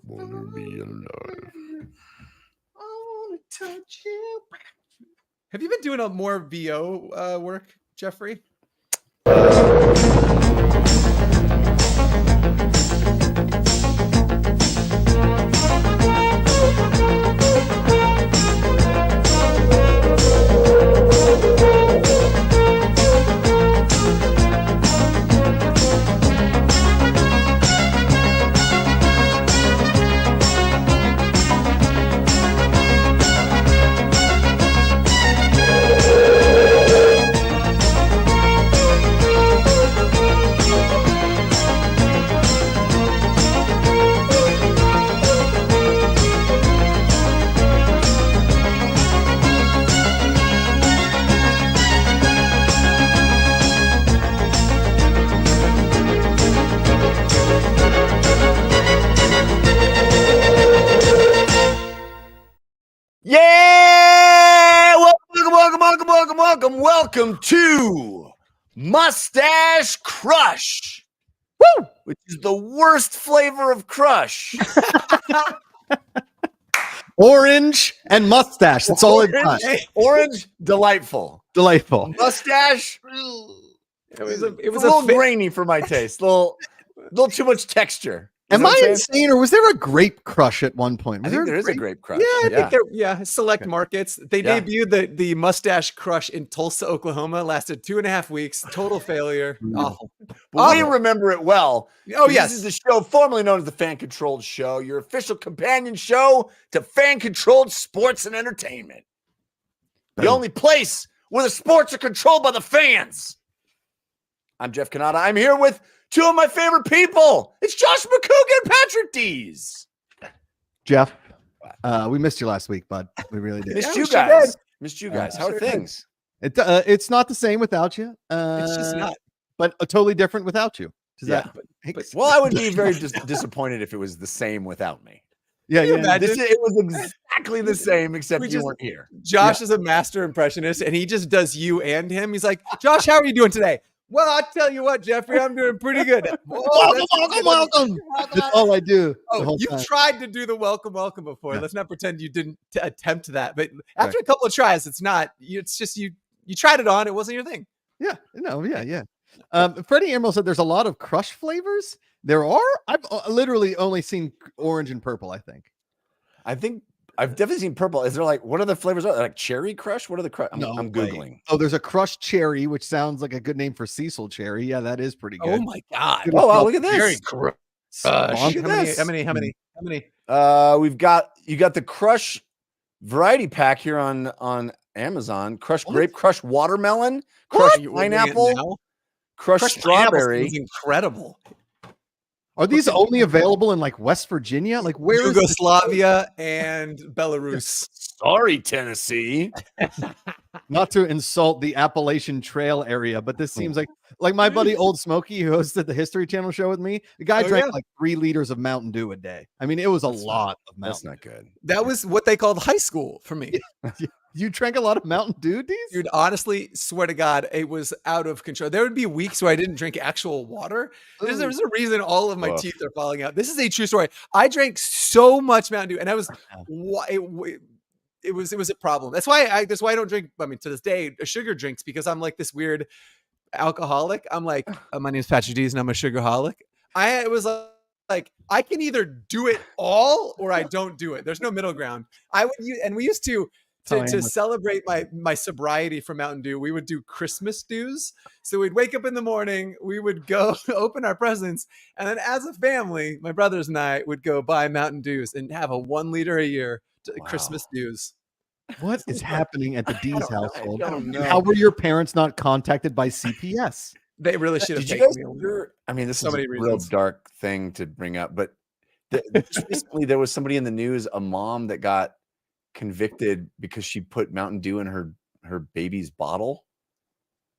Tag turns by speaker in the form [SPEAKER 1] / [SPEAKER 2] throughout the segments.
[SPEAKER 1] wanna be alive.
[SPEAKER 2] I wanna touch you.
[SPEAKER 3] Have you been doing a more VO work, Jeffrey?
[SPEAKER 2] Yeah! Welcome to Mustache Crush. Woo! Which is the worst flavor of crush.
[SPEAKER 1] Orange and mustache. That's all it got.
[SPEAKER 2] Orange, delightful.
[SPEAKER 1] Delightful.
[SPEAKER 2] Mustache,
[SPEAKER 3] It was
[SPEAKER 2] a little grainy for my taste. Little too much texture.
[SPEAKER 1] Am I insane, or was there a grape crush at one point?
[SPEAKER 2] I think there is a grape crush.
[SPEAKER 3] Yeah, I think there. Select markets. They debuted the Mustache Crush in Tulsa, Oklahoma. Lasted 2.5 weeks. Total failure. Awful.
[SPEAKER 2] But we remember it well.
[SPEAKER 3] Oh yes,
[SPEAKER 2] this is the show formerly known as the Fan Controlled Show, your official companion show to fan controlled sports and entertainment. The only place where the sports are controlled by the fans. I'm Jeff Canada. I'm here with two of my favorite people. It's Josh McCougan and Patrick Dees.
[SPEAKER 1] Jeff, we missed you last week, bud. We really did.
[SPEAKER 2] Missed you guys. How are things?
[SPEAKER 1] It's not the same without you.
[SPEAKER 3] It's just not.
[SPEAKER 1] But totally different without you.
[SPEAKER 2] Well, I would be very disappointed if it was the same without me.
[SPEAKER 1] Yeah.
[SPEAKER 2] It was exactly the same, except you weren't here.
[SPEAKER 3] Josh is a master impressionist, and he just does you and him. He's like, Josh, how are you doing today? Well, I'll tell you what, Jeffrey, I'm doing pretty good.
[SPEAKER 1] Welcome. That's all I do.
[SPEAKER 3] Oh, you tried to do the welcome before. Yeah. Let's not pretend you didn't attempt that. But after a couple of tries, it's just you tried it on. It wasn't your thing.
[SPEAKER 1] Yeah. Freddie Emerald said there's a lot of crush flavors. There are. I've literally only seen orange and purple, I think
[SPEAKER 2] I've definitely seen purple. Is there what are the flavors? Like cherry crush? What are the crush? I'm Googling.
[SPEAKER 1] Oh, there's a crush cherry, which sounds like a good name for Cecil Cherry. Yeah, that is pretty good.
[SPEAKER 3] Oh my God.
[SPEAKER 2] Oh, wow, look at this.
[SPEAKER 3] Cherry crush. How many?
[SPEAKER 2] You got the crush variety pack here on Amazon. Crush grape, crush watermelon, crush pineapple, crush strawberry.
[SPEAKER 3] Is incredible.
[SPEAKER 1] Are these only available in West Virginia? Where
[SPEAKER 3] Yugoslavia and Belarus?
[SPEAKER 2] Sorry, Tennessee.
[SPEAKER 1] Not to insult the Appalachian Trail area, but this seems like my buddy Old Smokey, who hosted the History Channel show with me. The guy drank 3 liters of Mountain Dew a day. I mean, it was a lot of Mountain.
[SPEAKER 2] That's not good.
[SPEAKER 3] That was what they called high school for me.
[SPEAKER 1] You drank a lot of Mountain Dew,
[SPEAKER 3] dude. Honestly, swear to God, it was out of control. There would be weeks where I didn't drink actual water. There's a reason all of my teeth are falling out. This is a true story. I drank so much Mountain Dew, and I was it was a problem. That's why I don't drink. I mean, to this day, sugar drinks, because I'm like this weird alcoholic. I'm like, my name is Patrick Dees, and I'm a sugarholic. I was like, I can either do it all or I don't do it. There's no middle ground. We used to celebrate my sobriety from Mountain Dew, we would do Christmas dews. So we'd wake up in the morning, we would go open our presents, and then as a family, my brothers and I would go buy Mountain Dews and have a 1 liter a year Christmas dews.
[SPEAKER 1] What is happening at the Dees household? I don't know. How were your parents not contacted by CPS?
[SPEAKER 3] They really should have taken me over.
[SPEAKER 2] I mean, this is a real dark thing to bring up, but recently there was somebody in the news, a mom that got convicted because she put Mountain Dew in her baby's bottle,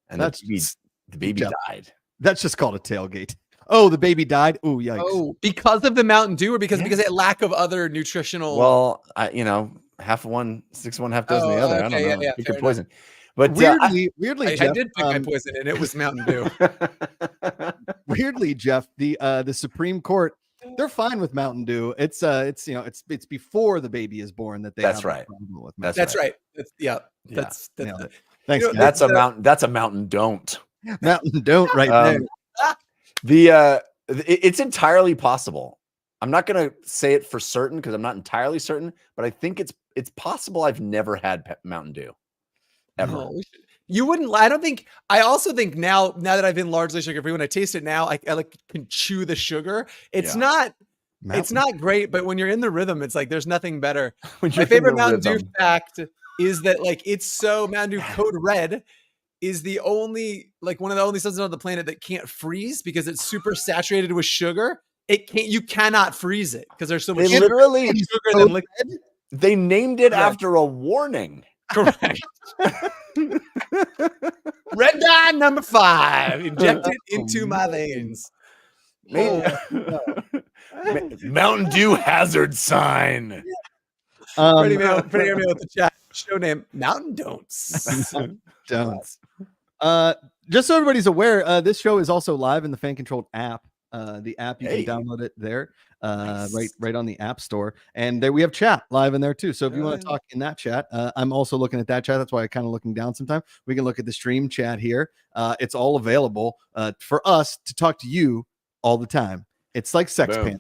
[SPEAKER 2] and the baby died.
[SPEAKER 1] That's just called a tailgate. Oh, the baby died. Oh, yikes!
[SPEAKER 3] Oh, because of the Mountain Dew, or because of lack of other nutritional.
[SPEAKER 2] Well, half of one, 6 of one, half dozen the other. I don't know.
[SPEAKER 3] Yeah,
[SPEAKER 2] pick your poison. But
[SPEAKER 1] weirdly,
[SPEAKER 3] Jeff, I did pick my poison, and it was Mountain Dew.
[SPEAKER 1] Weirdly, Jeff, the Supreme Court they're fine with Mountain Dew. It's it's before the baby is born that they
[SPEAKER 2] That's
[SPEAKER 1] have
[SPEAKER 2] right.
[SPEAKER 1] a problem with
[SPEAKER 2] That's
[SPEAKER 3] That's
[SPEAKER 2] right.
[SPEAKER 3] right. That's
[SPEAKER 1] Nailed it. Thanks,
[SPEAKER 3] you know,
[SPEAKER 1] guys.
[SPEAKER 2] That's a mountain don't.
[SPEAKER 1] Mountain Don't right there.
[SPEAKER 2] It's entirely possible. I'm not going to say it for certain because I'm not entirely certain, but I think it's possible I've never had Mountain Dew ever.
[SPEAKER 3] No, you wouldn't. I don't think. I also think now that I've been largely sugar free, when I taste it now, I like can chew the sugar. It's not. It's not great, but when you're in the rhythm, it's like there's nothing better. My favorite Mountain Dew fact is that like it's so Mountain Dew Code Red is the only one of the only substances on the planet that can't freeze because it's super saturated with sugar. You cannot freeze it because there's so much sugar than liquid.
[SPEAKER 2] They named it after a warning.
[SPEAKER 3] Correct. Red dye number 5 injected into my veins.
[SPEAKER 2] Mountain Dew hazard sign.
[SPEAKER 3] Pretty mail with the chat. Show name Mountain Don'ts.
[SPEAKER 1] Don'ts. Just so everybody's aware, this show is also live in the Fan Controlled app. The app, you can download it there, right on the App Store, and there we have chat live in there too. So if you want to talk in that chat, I'm also looking at that chat. That's why I'm kind of looking down sometimes. We can look at the stream chat here. It's all available for us to talk to you all the time. It's like Sex Panther.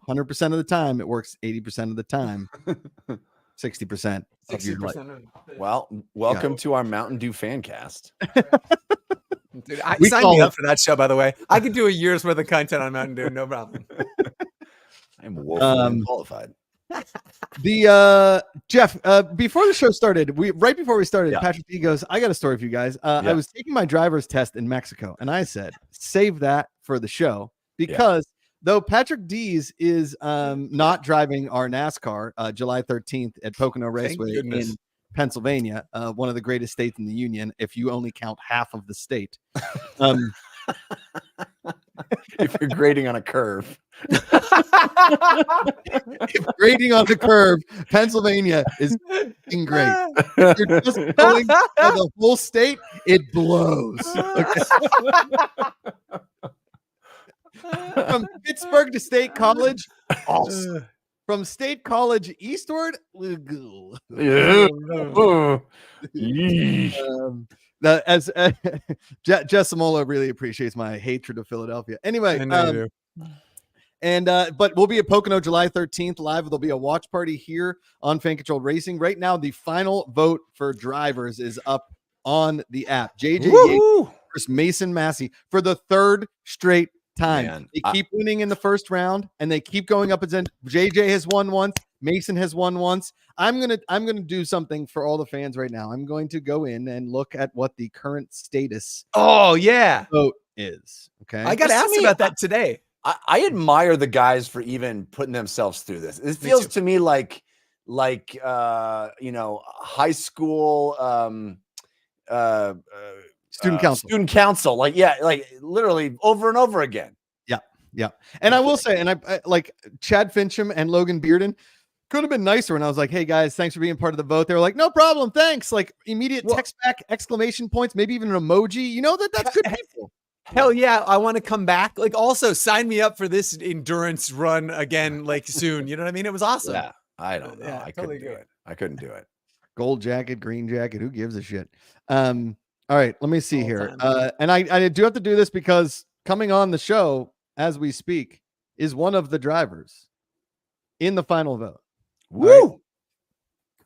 [SPEAKER 1] 100% of the time it works. 80% of the time, 60% of your life.
[SPEAKER 2] Well, welcome to our Mountain Dew fan cast.
[SPEAKER 3] Dude, sign me up for that show, by the way. I could do a year's worth of content on Mountain Dew, no problem.
[SPEAKER 2] I'm woefully qualified.
[SPEAKER 1] Jeff, before the show started, right before we started, Patrick D goes, I got a story for you guys. I was taking my driver's test in Mexico, and I said, save that for the show, because though Patrick D's is not driving our NASCAR July 13th at Pocono Raceway in Pennsylvania, one of the greatest states in the union, if you only count half of the state.
[SPEAKER 2] If you're grading on a curve.
[SPEAKER 1] If grading on the curve, Pennsylvania is great. If you're just going for the whole state, it blows. Okay. From Pittsburgh to State College, awesome. From State College eastward, as Jessamola really appreciates my hatred of Philadelphia. Anyway, but we'll be at Pocono July 13th live. There'll be a watch party here on Fan Controlled Racing. Right now, the final vote for drivers is up on the app. JJ Yates versus Mason Massey for the third straight time. Man, they keep winning in the first round, and they keep going up. And JJ has won once. Mason has won once. I'm gonna do something for all the fans right now. I'm going to go in and look at what the current status vote is. Okay,
[SPEAKER 3] I got asked about that today.
[SPEAKER 2] I admire the guys for even putting themselves through this. It feels to me like high school student council, like literally over and over again.
[SPEAKER 1] Yeah. And I will say, and I like Chad Fincham and Logan Bearden could have been nicer when I was like, hey guys, thanks for being part of the vote. They were like, no problem, thanks. Like immediate text back, exclamation points, maybe even an emoji. You know that's good people.
[SPEAKER 3] Hell yeah, I want to come back. Like, also sign me up for this endurance run again, like soon. You know what I mean? It was awesome.
[SPEAKER 2] Yeah, I don't know. I couldn't do it. I couldn't do it.
[SPEAKER 1] Gold jacket, green jacket. Who gives a shit? All right, let me see here. And I do have to do this because coming on the show as we speak is one of the drivers in the final vote.
[SPEAKER 2] Woo! Right?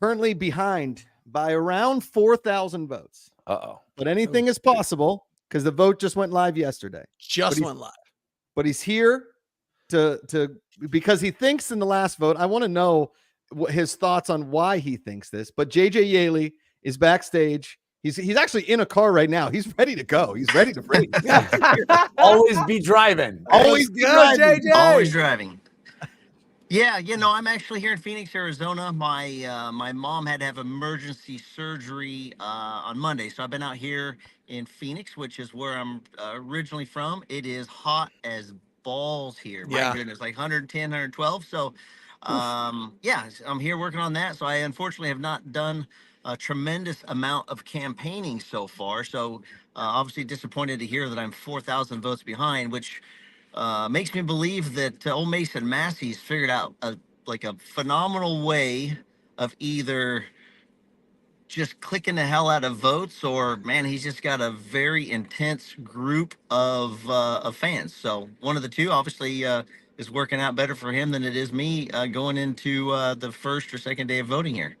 [SPEAKER 1] Currently behind by around 4,000 votes. But anything is possible because the vote just went live yesterday.
[SPEAKER 3] Went live.
[SPEAKER 1] But he's here to because he thinks in the last vote. I want to know his thoughts on why he thinks this. But JJ Yaley is backstage. He's actually in a car right now. He's ready to go. He's ready to race.
[SPEAKER 2] Always be driving.
[SPEAKER 1] Always be driving.
[SPEAKER 4] JJ. Always driving. Yeah, I'm actually here in Phoenix, Arizona. My mom had to have emergency surgery on Monday, so I've been out here in Phoenix, which is where I'm originally from. It is hot as balls here. My goodness, like 110, 112. So, I'm here working on that. So I unfortunately have not done a tremendous amount of campaigning so far. So obviously disappointed to hear that I'm 4,000 votes behind, which makes me believe that old Mason Massey's figured out a phenomenal way of either just clicking the hell out of votes, or man, he's just got a very intense group of fans. So one of the two, obviously, is working out better for him than it is me going into the first or second day of voting here.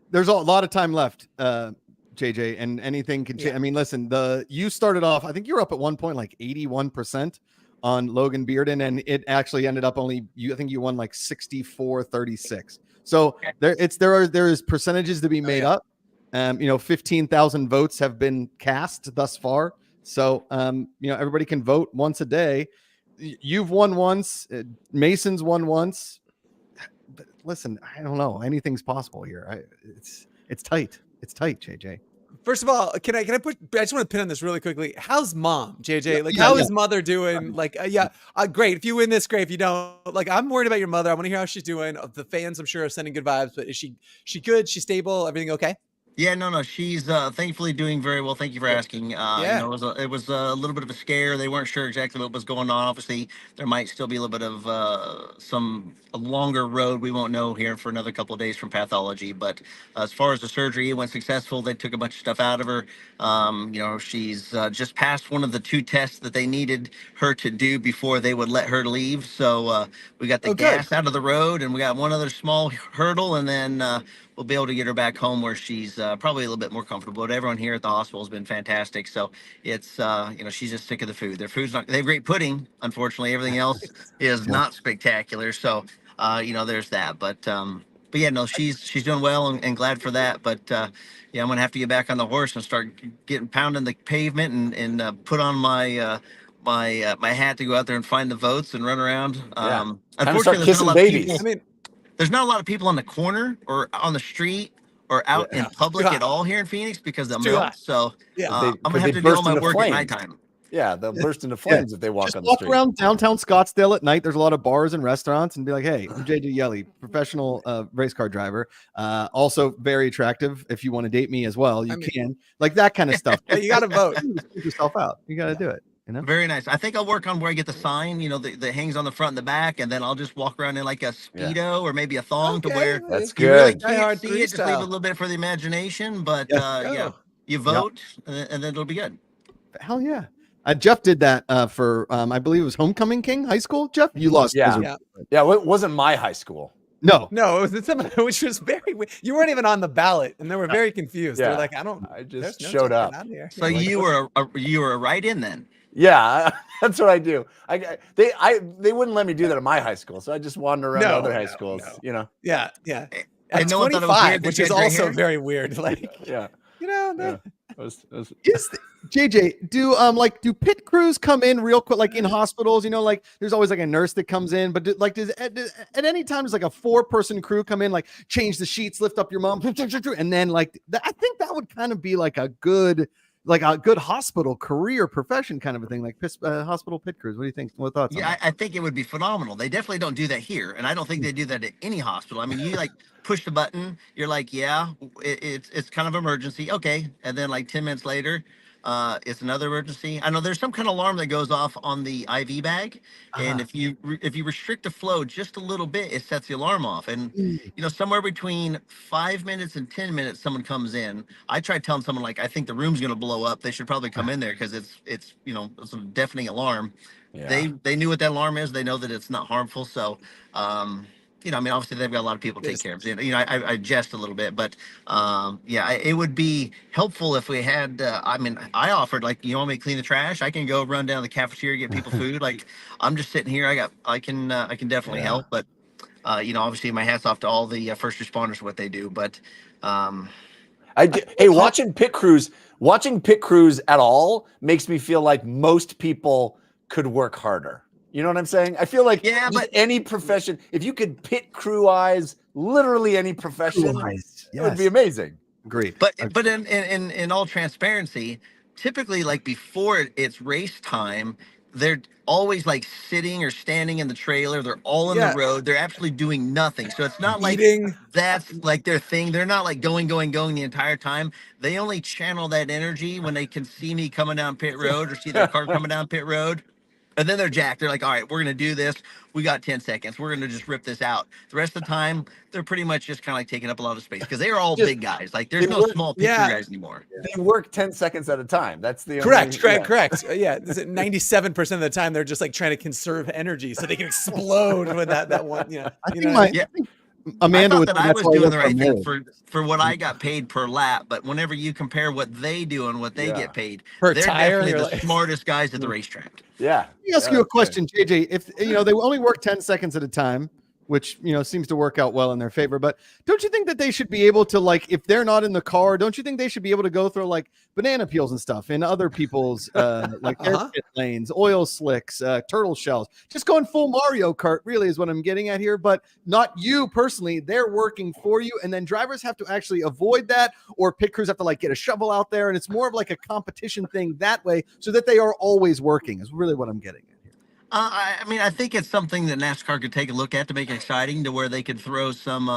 [SPEAKER 1] There's a lot of time left, JJ, and anything can change.
[SPEAKER 3] Yeah.
[SPEAKER 1] I mean, listen, you started off, I think you were up at one point like 81% on Logan Bearden, and it actually ended up I think you won like 64-36. So there is percentages to be made up. 15,000 votes have been cast thus far. So everybody can vote once a day. You've won once, Mason's won once. But listen, I don't know. Anything's possible here. It's tight. It's tight, JJ.
[SPEAKER 3] First of all, can I put? I just want to pin on this really quickly. How's mom, JJ? Like, how is mother doing? Like, great. If you win this, great. If you don't, like, I'm worried about your mother. I want to hear how she's doing. The fans, I'm sure, are sending good vibes. But is she good? She's stable. Everything okay?
[SPEAKER 4] Yeah, no. She's thankfully doing very well. Thank you for asking. It was a little bit of a scare. They weren't sure exactly what was going on. Obviously, there might still be a little bit of a longer road. We won't know here for another couple of days from pathology. But as far as the surgery, it went successful. They took a bunch of stuff out of her. She's just passed one of the 2 tests that they needed her to do before they would let her leave. So we got the gas out of the road, and we got one other small hurdle, and then we'll be able to get her back home where she's probably a little bit more comfortable. But everyone here at the hospital has been fantastic. So it's, she's just sick of the food. Their food's not, they have great pudding. Unfortunately, everything else is not spectacular. So, there's that. But yeah, no, she's doing well and glad for that. But I'm going to have to get back on the horse and start pounding the pavement and put on my hat to go out there and find the votes and run around. Unfortunately, there's not a lot of people. There's not a lot of people on the corner or on the street or out in public at all here in Phoenix because they'll melt. So I'm gonna have to do all my work at nighttime.
[SPEAKER 2] Yeah, they'll burst into flames if they walk on the street.
[SPEAKER 1] Walk around downtown Scottsdale at night. There's a lot of bars and restaurants, and be like, "Hey, I'm JJ Yelly, professional race car driver. Also very attractive. If you want to date me as well, you can. Like that kind of stuff.
[SPEAKER 3] You got to vote.
[SPEAKER 1] Put yourself out. You got to do it.
[SPEAKER 4] Very nice. I think I'll work on where I get the sign, that hangs on the front and the back, and then I'll just walk around in like a Speedo or maybe a thong to where
[SPEAKER 2] that's
[SPEAKER 4] you really
[SPEAKER 2] good.
[SPEAKER 4] can't see it. Just leave a little bit for the imagination, but you vote and then it'll be good.
[SPEAKER 1] Hell yeah. Jeff did that for I believe it was Homecoming King High School. Jeff, you lost.
[SPEAKER 2] Yeah. It wasn't my high school.
[SPEAKER 1] No,
[SPEAKER 3] it was somebody which was very. You weren't even on the ballot, and they were very confused. They're like, I just
[SPEAKER 2] showed up.
[SPEAKER 4] So you were a write-in then.
[SPEAKER 2] Yeah, that's what I do. They wouldn't let me do that at my high school, so I just wander around other high schools.
[SPEAKER 3] Yeah.
[SPEAKER 4] And
[SPEAKER 3] at
[SPEAKER 4] no
[SPEAKER 3] 25, which is also very weird. Like,
[SPEAKER 1] JJ, do pit crews come in real quick, like in hospitals? Like there's always like a nurse that comes in, but does at any time does like a 4-person crew come in, like change the sheets, lift up your mom, and then I think that would kind of be like a good hospital career profession kind of a thing, like hospital pit crews. What do you think? What thoughts?
[SPEAKER 4] Yeah, I think it would be phenomenal. They definitely don't do that here, and I don't think they do that at any hospital. I mean, you push the button, you're like, it's kind of emergency, okay, and then 10 minutes later, it's another emergency. I know there's some kind of alarm that goes off on the IV bag, and if you restrict the flow just a little bit, it sets the alarm off. And somewhere between 5 minutes and 10 minutes, someone comes in. I tried telling someone I think the room's gonna blow up. They should probably come in there because it's a deafening alarm. Yeah. They knew what that alarm is. They know that it's not harmful. So obviously they've got a lot of people to take care of. I jest a little bit, but it would be helpful if we had. I offered you want me to clean the trash? I can go run down to the cafeteria, get people food. I'm just sitting here. I can definitely help, but obviously my hat's off to all the first responders what they do. But
[SPEAKER 2] watching pit crews at all makes me feel like most people could work harder. You know what I'm saying? I feel like but any profession, if you could pit crew-wise, literally any profession, it would be amazing.
[SPEAKER 1] Great.
[SPEAKER 4] But in all transparency, typically before it's race time, they're always sitting or standing in the trailer. They're all in the road. They're absolutely doing nothing. So it's not that's their thing. They're not going the entire time. They only channel that energy when they can see me coming down pit road or see their car coming down pit road. And then they're jacked. They're like, all right, we're going to do this. We got 10 seconds. We're going to just rip this out. The rest of the time, they're pretty much just kind of like taking up a lot of space because they are all big guys. Like there's no small picture guys anymore.
[SPEAKER 2] They work 10 seconds at a time. That's the
[SPEAKER 3] correct.
[SPEAKER 2] only,
[SPEAKER 3] Correct. Yeah. 97% of the time, they're just like trying to conserve energy so they can explode with that one.
[SPEAKER 1] I think Amanda
[SPEAKER 4] I thought that I was doing the right thing for what I got paid per lap, but whenever you compare what they do and what they get paid,
[SPEAKER 3] per
[SPEAKER 4] they're
[SPEAKER 3] tire,
[SPEAKER 4] definitely the smartest guys at the racetrack.
[SPEAKER 2] Yeah.
[SPEAKER 1] Let me ask you a question, JJ. If they only work 10 seconds at a time, which seems to work out well in their favor, but don't you think that they should be able to, like, if they're not in the car, don't you think they should be able to go through like banana peels and stuff in other people's like air pit lanes, oil slicks, turtle shells, just going full Mario Kart really is what I'm getting at here, but not you personally. They're working for you, and then drivers have to actually avoid that, or pit crews have to like get a shovel out there, and it's more of like a competition thing that way so that they are always working is really what I'm getting at.
[SPEAKER 4] I mean, I think it's something that NASCAR could take a look at to make it exciting, to where they could throw some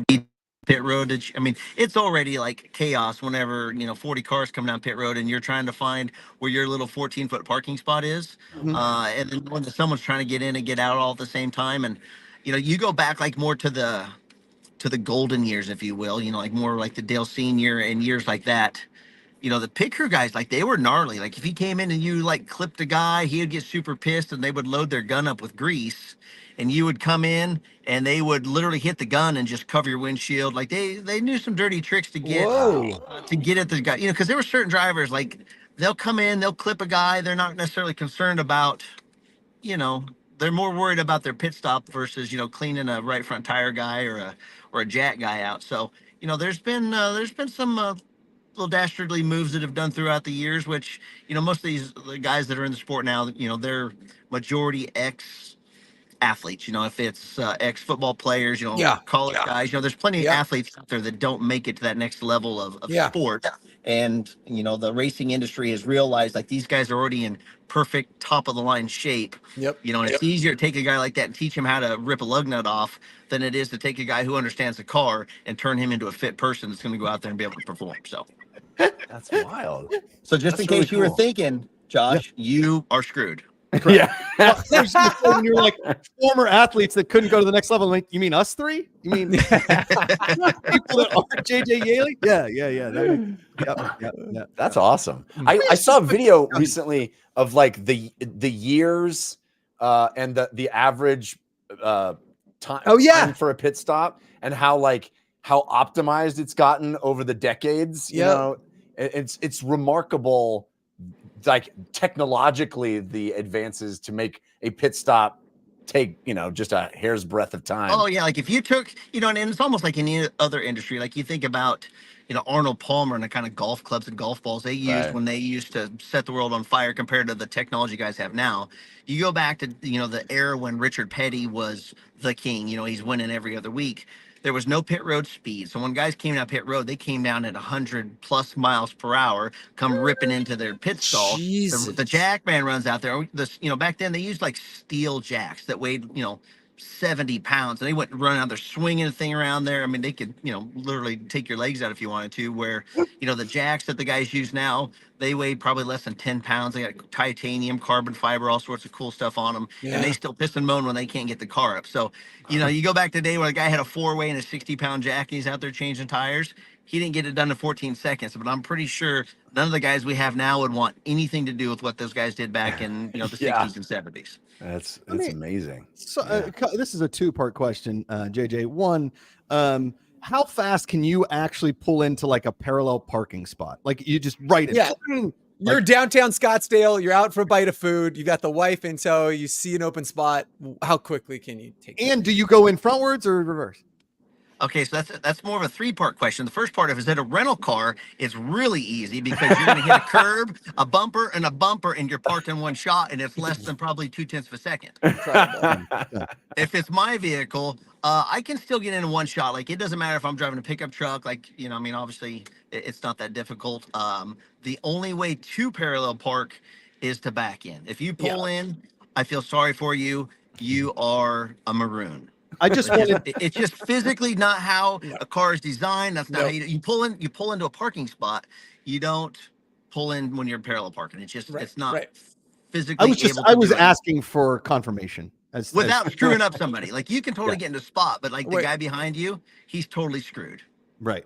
[SPEAKER 4] deep pit road. I mean, it's already like chaos whenever 40 cars come down pit road and you're trying to find where your little 14-foot parking spot is, and then when someone's trying to get in and get out all at the same time, and you go back like more to the golden years, if you will, like more like the Dale Senior and years like that. The pit crew guys, like they were gnarly. Like if he came in and you like clipped a guy, he would get super pissed and they would load their gun up with grease, and you would come in and they would literally hit the gun and just cover your windshield. Like they knew some dirty tricks to get at the guy. Because there were certain drivers, like they'll come in, they'll clip a guy. They're not necessarily concerned about, they're more worried about their pit stop versus cleaning a right front tire guy or a jack guy out. So there's been some little dastardly moves that have done throughout the years, which most of the guys that are in the sport now, they're majority ex athletes. If it's ex football players, college guys, there's plenty of athletes out there that don't make it to that next level of sport. And the racing industry has realized like these guys are already in perfect top of the line shape. And it's easier to take a guy like that and teach him how to rip a lug nut off than it is to take a guy who understands the car and turn him into a fit person that's going to go out there and be able to perform. So
[SPEAKER 2] that's wild.
[SPEAKER 4] So just in case you were thinking, Josh, you are screwed.
[SPEAKER 2] Yeah.
[SPEAKER 1] When you're like former athletes that couldn't go to the next level, like, you mean us three? You mean people that aren't JJ Yaley? Yeah.
[SPEAKER 2] That's awesome. I saw a video recently of like the years and the average time for a pit stop, and how optimized it's gotten over the decades. It's remarkable, like technologically, the advances to make a pit stop take just a hair's breadth of time.
[SPEAKER 4] Oh yeah, like if you took and it's almost like any other industry. Like you think about Arnold Palmer and the kind of golf clubs and golf balls they used when they used to set the world on fire compared to the technology guys have now. You go back to the era when Richard Petty was the king. He's winning every other week. There was no pit road speed. So when guys came down pit road, they came down at 100+ miles per hour, come ripping into their pit stall. The jack man runs out there. Back then they used like steel jacks that weighed, 70 pounds, and they went running out there swinging the thing around there. I mean, they could, literally take your legs out if you wanted to, where, the jacks that the guys use now, they weigh probably less than 10 pounds. They got titanium, carbon fiber, all sorts of cool stuff on them. And they still piss and moan when they can't get the car up. So, you go back to the day where the guy had a 4-way and a 60-pound jack, and he's out there changing tires. He didn't get it done in 14 seconds, but I'm pretty sure none of the guys we have now would want anything to do with what those guys did back in, the 60s and 70s.
[SPEAKER 2] That's amazing.
[SPEAKER 1] So this is a two-part question, JJ. One, how fast can you actually pull into like a parallel parking spot? Like you just write it.
[SPEAKER 3] Yeah. You're downtown Scottsdale. You're out for a bite of food. You got the wife in tow. You see an open spot. How quickly can you take it?
[SPEAKER 1] And do you go in frontwards or reverse?
[SPEAKER 4] Okay, so that's more of a three-part question. The first part of it is that a rental car is really easy because you're going to hit a curb, a bumper, and you're parked in one shot, and it's less than probably 0.2 of a second. If it's my vehicle, I can still get in one shot. Like, it doesn't matter if I'm driving a pickup truck. Like, obviously, it's not that difficult. The only way to parallel park is to back in. If you pull in, I feel sorry for you. You are a maroon.
[SPEAKER 1] I just wanted.
[SPEAKER 4] It's just physically not how a car is designed. That's not how you pull in. You pull into a parking spot. You don't pull in when you're parallel parking. It's just it's not physically
[SPEAKER 1] I
[SPEAKER 4] able
[SPEAKER 1] was
[SPEAKER 4] to do it
[SPEAKER 1] asking for confirmation
[SPEAKER 4] without screwing up somebody. Like you can totally
[SPEAKER 2] Yeah.
[SPEAKER 4] get into spot, but like the
[SPEAKER 3] Wait.
[SPEAKER 4] guy behind you, he's totally screwed.
[SPEAKER 1] right.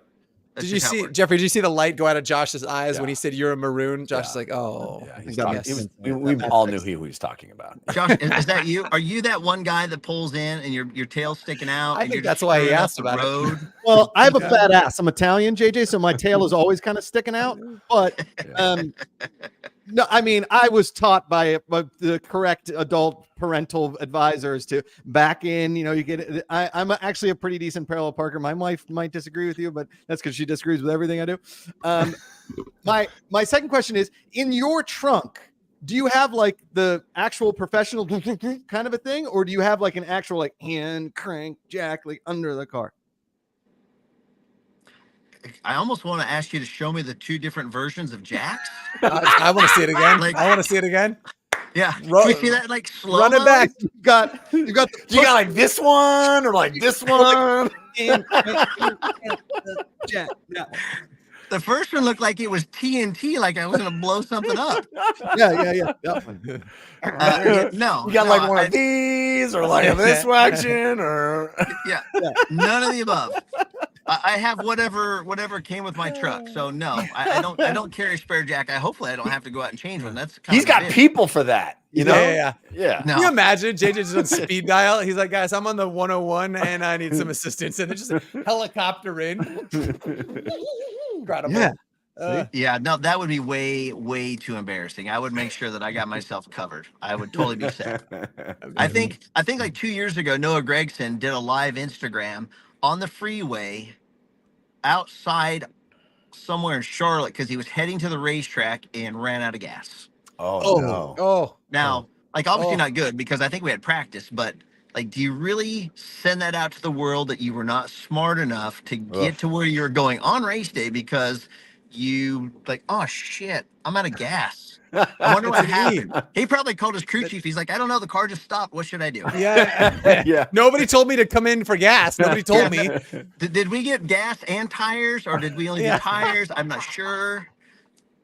[SPEAKER 4] That's
[SPEAKER 3] Did you
[SPEAKER 4] just how it
[SPEAKER 3] see,
[SPEAKER 4] works.
[SPEAKER 3] Jeffrey? Did you see the light go out of Josh's eyes when
[SPEAKER 2] Yeah.
[SPEAKER 3] he said you're a maroon? Josh is
[SPEAKER 2] Yeah.
[SPEAKER 3] like, oh,
[SPEAKER 2] Yeah,
[SPEAKER 1] I
[SPEAKER 2] he's
[SPEAKER 1] got
[SPEAKER 2] talking,
[SPEAKER 1] my
[SPEAKER 3] yes.
[SPEAKER 2] we all knew who he was talking about.
[SPEAKER 4] Josh, is that you? Are you that one guy that pulls in and your tail's sticking out?
[SPEAKER 3] I
[SPEAKER 4] and
[SPEAKER 3] think
[SPEAKER 4] you're
[SPEAKER 3] that's
[SPEAKER 4] just
[SPEAKER 3] why he
[SPEAKER 4] screwing up
[SPEAKER 3] asked
[SPEAKER 4] the
[SPEAKER 3] about it.
[SPEAKER 4] road?
[SPEAKER 1] Well, I have a
[SPEAKER 3] Yeah.
[SPEAKER 1] fat ass. I'm Italian, JJ, so my tail is always kind of sticking out. But no, I mean, I was taught by the correct adult parental advisors to back in. You know, you get it. I'm actually a pretty decent parallel parker. My wife might disagree with you, but that's because she disagrees with everything I do. My second question is, in your trunk, do you have like the actual professional kind of a thing, or do you have like an actual like hand crank jack like under the car?
[SPEAKER 4] I almost want to ask you to show me the two different versions of jacks.
[SPEAKER 3] I want to see it again.
[SPEAKER 4] Like-
[SPEAKER 3] I want to see it again.
[SPEAKER 4] Yeah,
[SPEAKER 3] Ru-
[SPEAKER 4] can we see that like slow?
[SPEAKER 3] Run it back.
[SPEAKER 1] You got the
[SPEAKER 2] You got like this one or like this one?
[SPEAKER 1] hand jack. Yeah.
[SPEAKER 4] The first one looked like it was TNT, like I was going to blow something up.
[SPEAKER 1] Yeah. That one.
[SPEAKER 4] No,
[SPEAKER 2] You got
[SPEAKER 4] no,
[SPEAKER 2] like one of these or like this action or
[SPEAKER 4] Yeah, none of the above. I have whatever came with my truck. So no, I don't carry a spare jack. Hopefully I don't have to go out and change one. That's kind
[SPEAKER 2] he's
[SPEAKER 4] of
[SPEAKER 2] got
[SPEAKER 4] a bitch.
[SPEAKER 2] people for that. You know?
[SPEAKER 3] Yeah.
[SPEAKER 4] No.
[SPEAKER 3] Can you imagine JJ just on speed dial? He's like, guys, I'm on the 101 and I need some assistance. And it's just helicopter in. Incredible.
[SPEAKER 1] Yeah.
[SPEAKER 4] Yeah, no, that would be way too embarrassing. I would make sure that I got myself covered. I would totally be set. I think like 2 years ago, Noah Gregson did a live Instagram on the freeway outside somewhere in Charlotte because he was heading to the racetrack and ran out of gas.
[SPEAKER 2] Oh, no.
[SPEAKER 3] Oh,
[SPEAKER 4] Now, like obviously
[SPEAKER 3] Oh.
[SPEAKER 4] not good because I think we had practice, but like, do you really send that out to the world that you were not smart enough to get to where you're going on race day because you like, oh shit, I'm out of gas. I wonder what
[SPEAKER 3] It's an E.
[SPEAKER 4] happened. He probably called his crew chief. He's like, I don't know, the car just stopped. What should I do?
[SPEAKER 3] yeah.
[SPEAKER 2] Yeah.
[SPEAKER 3] Nobody told me to come in for gas. Nobody told me.
[SPEAKER 4] Did we get gas and tires, or did we only
[SPEAKER 3] Yeah.
[SPEAKER 4] do tires? I'm not sure.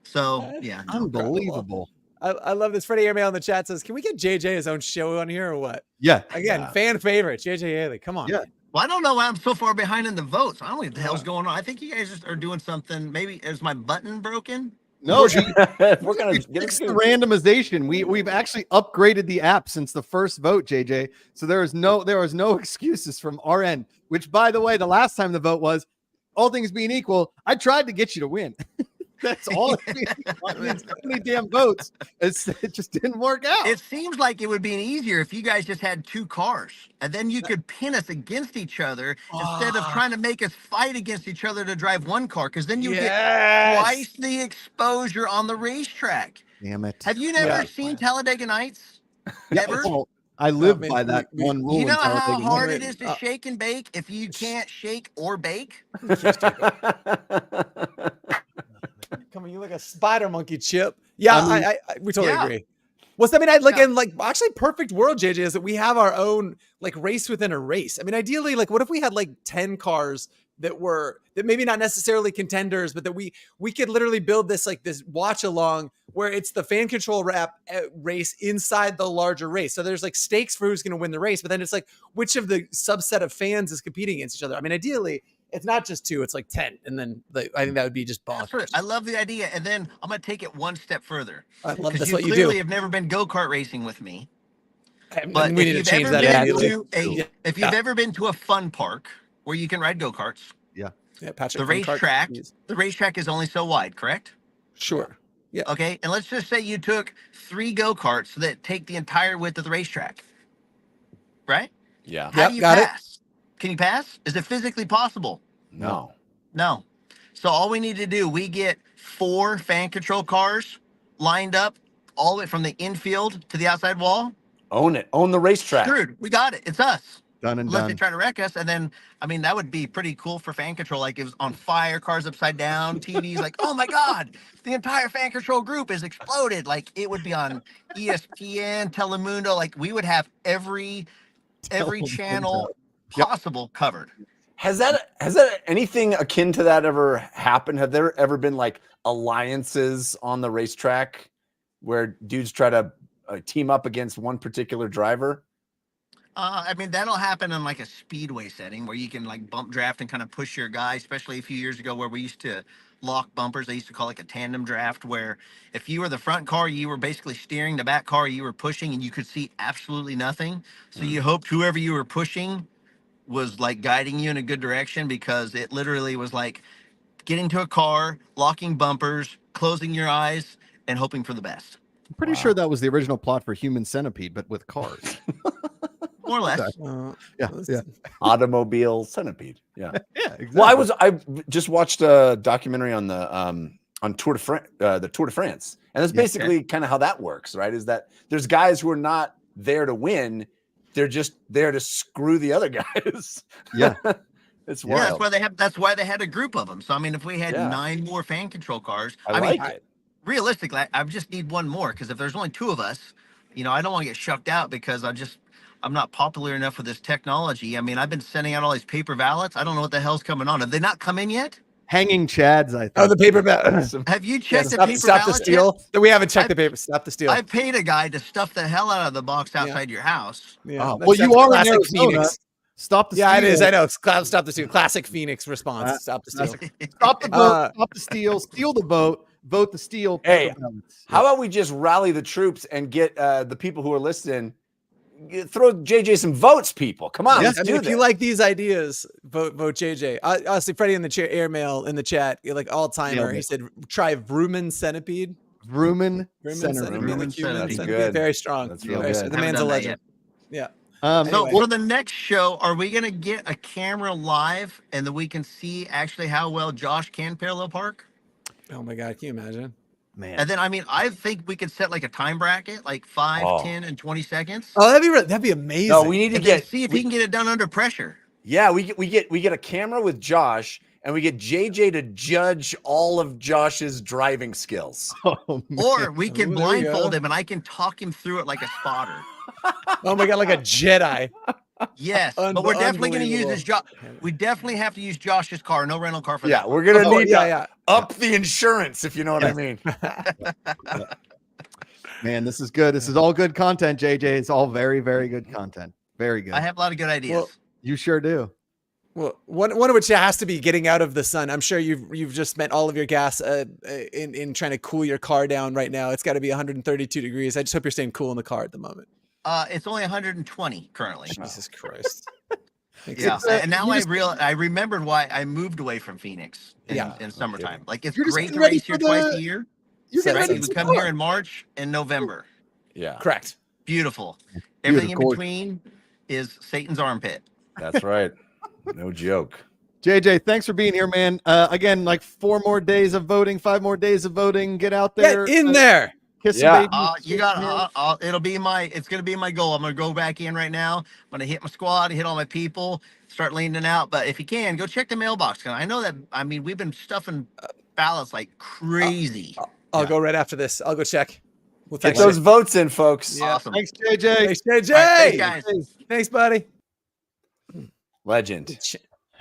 [SPEAKER 4] So yeah, no.
[SPEAKER 1] Unbelievable.
[SPEAKER 3] I love this. Freddie Airmail in the chat says, can we get JJ his own show on here or what?
[SPEAKER 1] Yeah.
[SPEAKER 3] Again, fan favorite, JJ Haley. Come on.
[SPEAKER 1] Yeah.
[SPEAKER 4] Well, I don't know why I'm so far behind in the votes. I don't know what the hell's going on. I think you guys are doing something. Maybe is my button broken?
[SPEAKER 1] No,
[SPEAKER 2] We're gonna
[SPEAKER 1] we
[SPEAKER 2] get
[SPEAKER 1] fixed the
[SPEAKER 2] it.
[SPEAKER 1] randomization. We've actually upgraded the app since the first vote, JJ. So there was no excuses from our end. Which, by the way, the last time the vote was, all things being equal, I tried to get you to win. That's all. I mean, so many damn votes. It just didn't work out.
[SPEAKER 4] It seems like it would be easier if you guys just had two cars, and then you could pin us against each other instead of trying to make us fight against each other to drive one car. Because then you get twice the exposure on the racetrack.
[SPEAKER 1] Damn it.
[SPEAKER 4] Have you never seen Talladega Nights? Ever?
[SPEAKER 1] Well, I live
[SPEAKER 3] man,
[SPEAKER 1] by that one rule.
[SPEAKER 4] You know
[SPEAKER 1] in
[SPEAKER 4] how
[SPEAKER 1] Talladega
[SPEAKER 4] hard
[SPEAKER 1] Nights.
[SPEAKER 4] it is to shake and bake if you can't shake or bake?
[SPEAKER 3] Come on, you like a spider monkey, Chip. Yeah, I we totally
[SPEAKER 4] Yeah.
[SPEAKER 3] agree. What's I mean, I like
[SPEAKER 4] Yeah.
[SPEAKER 3] in like actually perfect world, JJ, is that we have our own like race within a race. I mean, ideally, like what if we had like 10 cars that maybe not necessarily contenders, but that we could literally build this like this watch along where it's the fan control race inside the larger race. So there's like stakes for who's going to win the race, but then it's like which of the subset of fans is competing against each other. I mean, ideally, it's not just 2, it's like 10. And then I think that would be just bonkers.
[SPEAKER 4] I love the idea. And then I'm going to take it one step further.
[SPEAKER 3] I love
[SPEAKER 4] Because
[SPEAKER 3] that's
[SPEAKER 4] you
[SPEAKER 3] what you
[SPEAKER 4] clearly
[SPEAKER 3] do.
[SPEAKER 4] have never been go-kart racing with me.
[SPEAKER 3] And
[SPEAKER 4] But
[SPEAKER 3] we
[SPEAKER 4] if
[SPEAKER 3] need to
[SPEAKER 4] you've
[SPEAKER 3] change
[SPEAKER 4] ever
[SPEAKER 3] that
[SPEAKER 4] been
[SPEAKER 3] immediately.
[SPEAKER 4] if you've ever been to a fun park where you can ride go-karts,
[SPEAKER 3] Yeah, Patrick.
[SPEAKER 4] the racetrack is only so wide, correct?
[SPEAKER 3] Sure. Yeah.
[SPEAKER 4] Okay. And let's just say you took 3 go-karts that take the entire width of the racetrack. Right?
[SPEAKER 2] Yeah.
[SPEAKER 4] How
[SPEAKER 3] Yep,
[SPEAKER 4] do you
[SPEAKER 3] got it.
[SPEAKER 4] pass? Can you pass? Is it physically possible?
[SPEAKER 2] No.
[SPEAKER 4] No. So all we need to do, we get 4 fan control cars lined up all the way from the infield to the outside wall.
[SPEAKER 2] Own it. Own the racetrack.
[SPEAKER 4] Screwed. We got it. It's us.
[SPEAKER 1] Done and
[SPEAKER 4] Unless they
[SPEAKER 1] done.
[SPEAKER 4] try to wreck us. And then, I mean, that would be pretty cool for fan control. Like it was on fire, cars upside down, TVs like, oh my God, the entire fan control group is exploded. Like it would be on ESPN, Telemundo. Like we would have every channel possible covered.
[SPEAKER 2] Has that anything akin to that ever happened? Have there ever been like alliances on the racetrack where dudes try to team up against one particular driver?
[SPEAKER 4] I mean, that'll happen in like a speedway setting where you can like bump draft and kind of push your guy, especially a few years ago where we used to lock bumpers. They used to call like a tandem draft where if you were the front car, you were basically steering, the back car, you were pushing, and you could see absolutely nothing. So you hoped whoever you were pushing was like guiding you in a good direction, because it literally was like getting to a car, locking bumpers, closing your eyes, and hoping for the best.
[SPEAKER 1] I'm pretty sure that was the original plot for Human Centipede, but with cars.
[SPEAKER 4] More or less.
[SPEAKER 1] Yeah.
[SPEAKER 2] Automobile Centipede. Yeah.
[SPEAKER 1] Yeah, exactly.
[SPEAKER 2] Well, I just watched a documentary on the Tour de France, and that's basically kind of how that works, right? Is that there's guys who are not there to win, they're just there to screw the other guys.
[SPEAKER 1] Yeah.
[SPEAKER 2] It's
[SPEAKER 4] Yeah,
[SPEAKER 2] wild.
[SPEAKER 4] that's why they had a group of them. So I mean, if we had 9 more fan control cars,
[SPEAKER 2] I
[SPEAKER 4] mean,
[SPEAKER 2] like it.
[SPEAKER 4] realistically, I just need one more, because if there's only 2 of us, I don't want to get shucked out because I'm not popular enough with this technology. I mean, I've been sending out all these paper ballots. I don't know what the hell's coming on. Have they not come in yet?
[SPEAKER 1] Hanging Chads, I think.
[SPEAKER 3] Oh, the paper ballot.
[SPEAKER 4] Have you checked the paper
[SPEAKER 3] Stop the
[SPEAKER 4] ballots
[SPEAKER 3] steal. We haven't checked the paper. Stop the steal.
[SPEAKER 4] yet? I paid a guy to stuff the hell out of the box outside your house.
[SPEAKER 3] Yeah,
[SPEAKER 1] well, you are in
[SPEAKER 3] classic
[SPEAKER 1] Arizona.
[SPEAKER 3] Phoenix.
[SPEAKER 1] Stop the steal.
[SPEAKER 3] Yeah, it is. I know. Stop the steal. Classic Phoenix response. Stop the steal.
[SPEAKER 1] Stop the vote. Stop the steal. Steal the vote. Vote the steal.
[SPEAKER 2] Hey,
[SPEAKER 1] paper ballots.
[SPEAKER 2] how about we just rally the troops and get the people who are listening? Throw JJ some votes, people. Come on, let's do
[SPEAKER 3] if
[SPEAKER 2] this.
[SPEAKER 3] you like these ideas, vote JJ. Honestly, Freddie in the airmail in the chat, like all timer. He said try Vrooman Centipede.
[SPEAKER 1] Vrooman
[SPEAKER 3] Centipede.
[SPEAKER 2] Good.
[SPEAKER 3] Very strong.
[SPEAKER 2] That's real
[SPEAKER 3] Very
[SPEAKER 2] good.
[SPEAKER 3] strong. The
[SPEAKER 4] Haven't
[SPEAKER 3] man's a
[SPEAKER 4] done that
[SPEAKER 3] legend.
[SPEAKER 4] yet.
[SPEAKER 3] Yeah.
[SPEAKER 4] So
[SPEAKER 3] Anyway.
[SPEAKER 4] for the next show, are we going to get a camera live and then we can see actually how well Josh can parallel park?
[SPEAKER 3] Oh my God, can you imagine?
[SPEAKER 1] Man.
[SPEAKER 4] And then, I mean, I think we could set like a time bracket, like 5, 10, and 20 seconds.
[SPEAKER 3] Oh, that'd be amazing.
[SPEAKER 2] No, we need to
[SPEAKER 4] And then
[SPEAKER 2] get
[SPEAKER 4] see if he can get it done under pressure.
[SPEAKER 2] Yeah, we get a camera with Josh, and we get JJ to judge all of Josh's driving skills.
[SPEAKER 1] Oh, man.
[SPEAKER 4] Or we can
[SPEAKER 3] Oh, there you
[SPEAKER 4] blindfold
[SPEAKER 3] go.
[SPEAKER 4] him and I can talk him through it like a spotter.
[SPEAKER 3] Oh my God, like a Jedi.
[SPEAKER 4] Yes, but we're definitely going to use this.
[SPEAKER 3] Unbelievable.
[SPEAKER 4] We definitely have to use Josh's car. No rental car for
[SPEAKER 2] Yeah,
[SPEAKER 4] that.
[SPEAKER 2] we're gonna
[SPEAKER 3] Oh,
[SPEAKER 2] need
[SPEAKER 3] yeah.
[SPEAKER 2] to up the insurance, if you know what I mean.
[SPEAKER 1] Man, this is good. This is all good content, JJ. It's all very, very good content. Very good.
[SPEAKER 4] I have a lot of good ideas.
[SPEAKER 3] Well,
[SPEAKER 1] You sure do.
[SPEAKER 3] Well, one of which has to be getting out of the sun. I'm sure you've just spent all of your gas in trying to cool your car down right now. It's got to be 132 degrees. I just hope you're staying cool in the car at the moment.
[SPEAKER 4] It's only 120 currently.
[SPEAKER 3] Jesus Christ.
[SPEAKER 4] Yeah, and now I remembered why I moved away from Phoenix in summertime. Like, it's
[SPEAKER 1] You're just
[SPEAKER 4] great to
[SPEAKER 1] ready
[SPEAKER 4] race here
[SPEAKER 1] for
[SPEAKER 4] twice
[SPEAKER 1] the-
[SPEAKER 4] a year.
[SPEAKER 1] You're
[SPEAKER 3] So
[SPEAKER 1] getting ready
[SPEAKER 4] We
[SPEAKER 1] to
[SPEAKER 4] come here in March and November.
[SPEAKER 2] Yeah,
[SPEAKER 3] Correct.
[SPEAKER 4] Beautiful. Everything in
[SPEAKER 1] Beautiful.
[SPEAKER 4] between is Satan's armpit.
[SPEAKER 2] that's right. No joke.
[SPEAKER 1] JJ, thanks for being here, man. Again, like 4 more days of voting, 5 more days of voting. Get out there.
[SPEAKER 3] Get in there.
[SPEAKER 1] Kiss
[SPEAKER 2] Yeah.
[SPEAKER 1] some babies.
[SPEAKER 4] You got. It's gonna be my goal. I'm gonna go back in right now. I'm gonna hit my squad, hit all my people, start leaning out. But if you can, go check the mailbox. I know that. I mean, we've been stuffing ballots like crazy.
[SPEAKER 3] I'll go right after this. I'll go check. Well,
[SPEAKER 2] Get
[SPEAKER 3] thanks.
[SPEAKER 2] those votes in, folks.
[SPEAKER 3] Yeah.
[SPEAKER 4] Awesome.
[SPEAKER 1] Thanks, JJ.
[SPEAKER 3] Thanks, JJ.
[SPEAKER 4] All right, thanks, guys.
[SPEAKER 3] Thanks, buddy.
[SPEAKER 2] Legend.